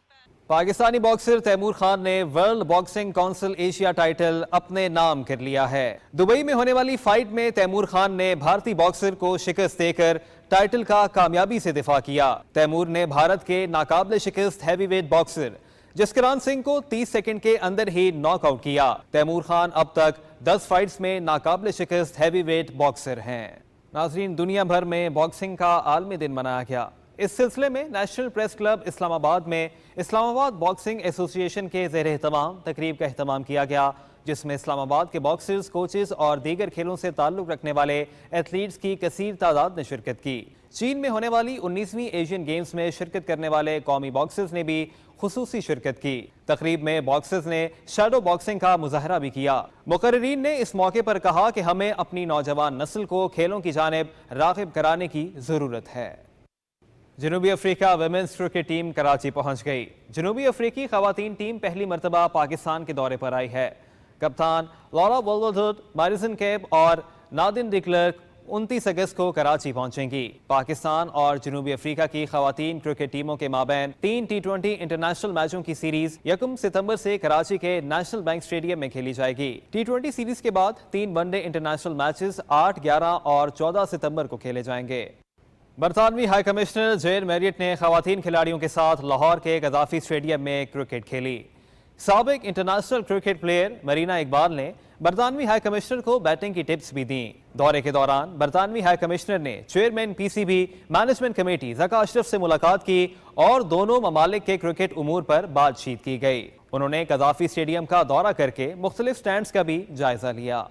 पाकिस्तानी बॉक्सर तैमूर खान ने World Boxing Council Asia title अपने नाम कर लिया है। दुबई में होने वाली फाइट में तैमूर खान ने भारतीय बॉक्सर को शिकस्त देकर टाइटल का कामयाबी से दिफा किया। तैमूर ने भारत के नाकाबिले शिकस्त हैवीवेट बॉक्सर जसकरान सिंह को 30 सेकंड के अंदर ही नॉकआउट किया। तैमूर खान अब तक 10 फाइट्स में नाकाबिले शिकस्त हैवीवेट बॉक्सर हैं। नाजरीन, दुनिया भर में बॉक्सिंग का आलमी दिन मनाया गया। इस सिलसिले में नेशनल प्रेस क्लब इस्लामाबाद में इस्लामाबाद बॉक्सिंग एसोसिएशन के ज़ेर एहतमाम तकरीब का एहतमाम किया गया, जिसमें इस्लामाबाद के बॉक्सर्स, कोचेस और दीगर खेलों से ताल्लुक़ रखने वाले एथलीट्स की कसीर तादाद ने शिरकत की। चीन में होने वाली 19वीं एशियन गेम्स में शिरकत करने वाले कौमी बॉक्सर्स ने भी खुसूसी शिरकत की। तकरीब में बॉक्सर्स ने शैडो बॉक्सिंग का मुजाहरा भी किया। मुकर्रिरीन ने इस मौके पर कहा कि हमें अपनी नौजवान नस्ल को खेलों की जानिब राग़िब कराने की ज़रूरत है। जनूबी Africa women's cricket team Karachi पहुंच गई। जनूबी अफ्रीकी खवातीन टीम पहली मरतबा पाकिस्तान के दौरे पर आई है। कप्तान लॉरा वोल्वरहुड, मैरिसन केप और नादिन डिक्लर्क 29 अगस्त को कराची पहुंचेंगी। पाकिस्तान और जनूबी अफ्रीका की खवातीन क्रिकेट टीमों के माबैन 3 T20 इंटरनेशनल मैचों की सीरीज 1 सितंबर से कराची के नेशनल बैंक स्टेडियम में खेली जाएगी। T20 सीरीज के बाद 3 वनडे इंटरनेशनल मैचेस 8, 11 और 14 सितंबर को खेले जाएंगे। बरतानवी हाई कमिश्नर जेन मैरियट ने खवातीन खिलाड़ियों के साथ लाहौर के गद्दाफी स्टेडियम में क्रिकेट खेली। साबिक international cricket player Marina Iqbal ने बरतानवी हाई कमिश्नर को बैटिंग की टिप्स भी दी। दौरे के दौरान बरतानवी हाई कमिश्नर ने chairman PCB management committee Zaka Ashraf से मुलाकात की और दोनों ममालिक के क्रिकेट उमूर पर बातचीत की गई। उन्होंने कदाफी स्टेडियम का दौरा करके मुख्तलिफ स्टैंड्स का भी जायजा लिया।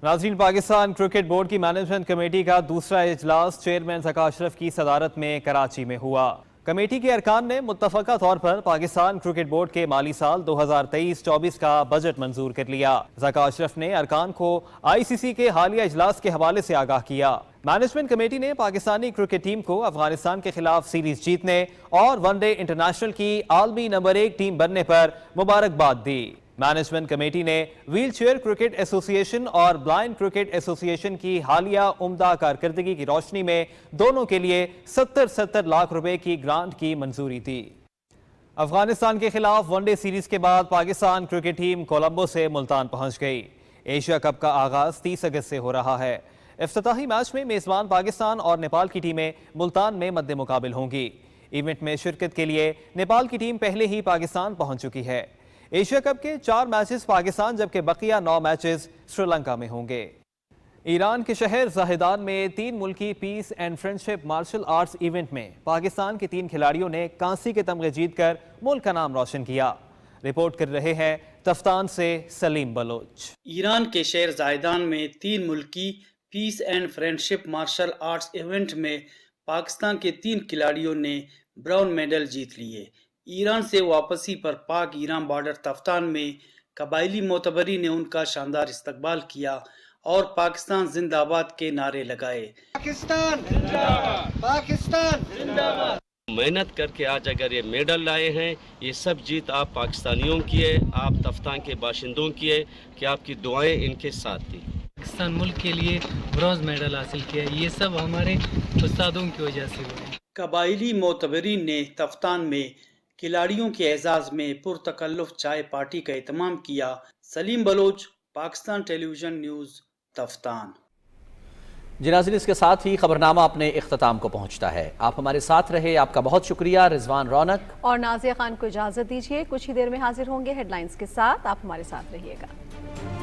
नाज़रीन, पाकिस्तान क्रिकेट बोर्ड की मैनेजमेंट कमेटी का दूसरा इजलास चेयरमैन ज़का अशरफ की सदारत में कराची में हुआ। कमेटी के अरकान ने मुत्तफ़क़ा तौर पर पाकिस्तान क्रिकेट बोर्ड के माली साल 2023-24 का बजट मंजूर कर लिया। ज़का अशरफ ने अरकान को ICC के हालिया इजलास के हवाले से आगाह किया। मैनेजमेंट कमेटी ने पाकिस्तानी क्रिकेट टीम को अफगानिस्तान के खिलाफ सीरीज जीतने और वनडे इंटरनेशनल की आलमी नंबर 1 टीम बनने पर मुबारकबाद दी। मैनेजमेंट कमेटी ने व्हील चेयर क्रिकेट एसोसिएशन और ब्लाइंड क्रिकेट एसोसिएशन की हालिया उम्दा कारकर्दगी की रोशनी में दोनों के लिए 70 लाख रुपए की ग्रांट की मंजूरी दी। अफगानिस्तान के खिलाफ वनडे सीरीज के बाद पाकिस्तान क्रिकेट टीम कोलंबो से मुल्तान पहुंच गई। एशिया कप का आगाज 30 अगस्त से हो रहा है। इफ्तिताही मैच में मेजबान पाकिस्तान और नेपाल की टीमें मुल्तान में मद्दे मुकाबिल होंगी। इवेंट में शिरकत के लिए नेपाल की टीम पहले ही पाकिस्तान पहुंच चुकी है। एशिया कप के 4 मैचेस पाकिस्तान जबकि बकिया 9 मैचेस श्रीलंका में होंगे। ईरान के शहर ज़ाहिदान में 3 मुल्की peace and friendship martial arts event में पाकिस्तान के 3 खिलाड़ियों ने कांसी के तमगे जीतकर मुल्क का नाम रोशन किया। रिपोर्ट कर रहे हैं तफ्तान से सलीम बलोच। ईरान के शहर ज़ाहिदान में 3 मुल्की peace and friendship martial arts event में पाकिस्तान के 3 खिलाड़ियों ने ब्राउन मेडल जीत लिए। ईरान से वापसी पर पाक ईरान बॉर्डर तफ्तान में कबायली मोतबरी ने उनका शानदार इस्तकबाल किया और पाकिस्तान जिंदाबाद के नारे लगाए। पाकिस्तान जिंदाबाद, पाकिस्तान जिंदाबाद। मेहनत करके आज अगर ये मेडल लाए हैं, ये सब जीत आप पाकिस्तानियों की है, आप तफ्तान के बाशिंदों की है कि आपकी दुआएं इनके साथ थी। पाकिस्तान मुल्क के लिए ब्रॉन्ज मेडल हासिल किया, ये सब हमारे उस्तादों की वजह से हुआ। कबायली मोतबरी ने तफ्तान में खिलाड़ियों के एजाज में पुरतकल्लुफ चाय पार्टी का एहतमाम किया। Saleem Baloch, Pakistan television news, Taftan. नाज़रीन, इसके साथ ही खबरनामा अपने इख्तिताम को पहुंचता है। आप हमारे साथ रहे, आपका बहुत शुक्रिया। रिजवान रौनक और नाज़िया खान को इजाजत दीजिए। कुछ ही देर में हाजिर होंगे हेडलाइंस के साथ। आप हमारे साथ रहिएगा।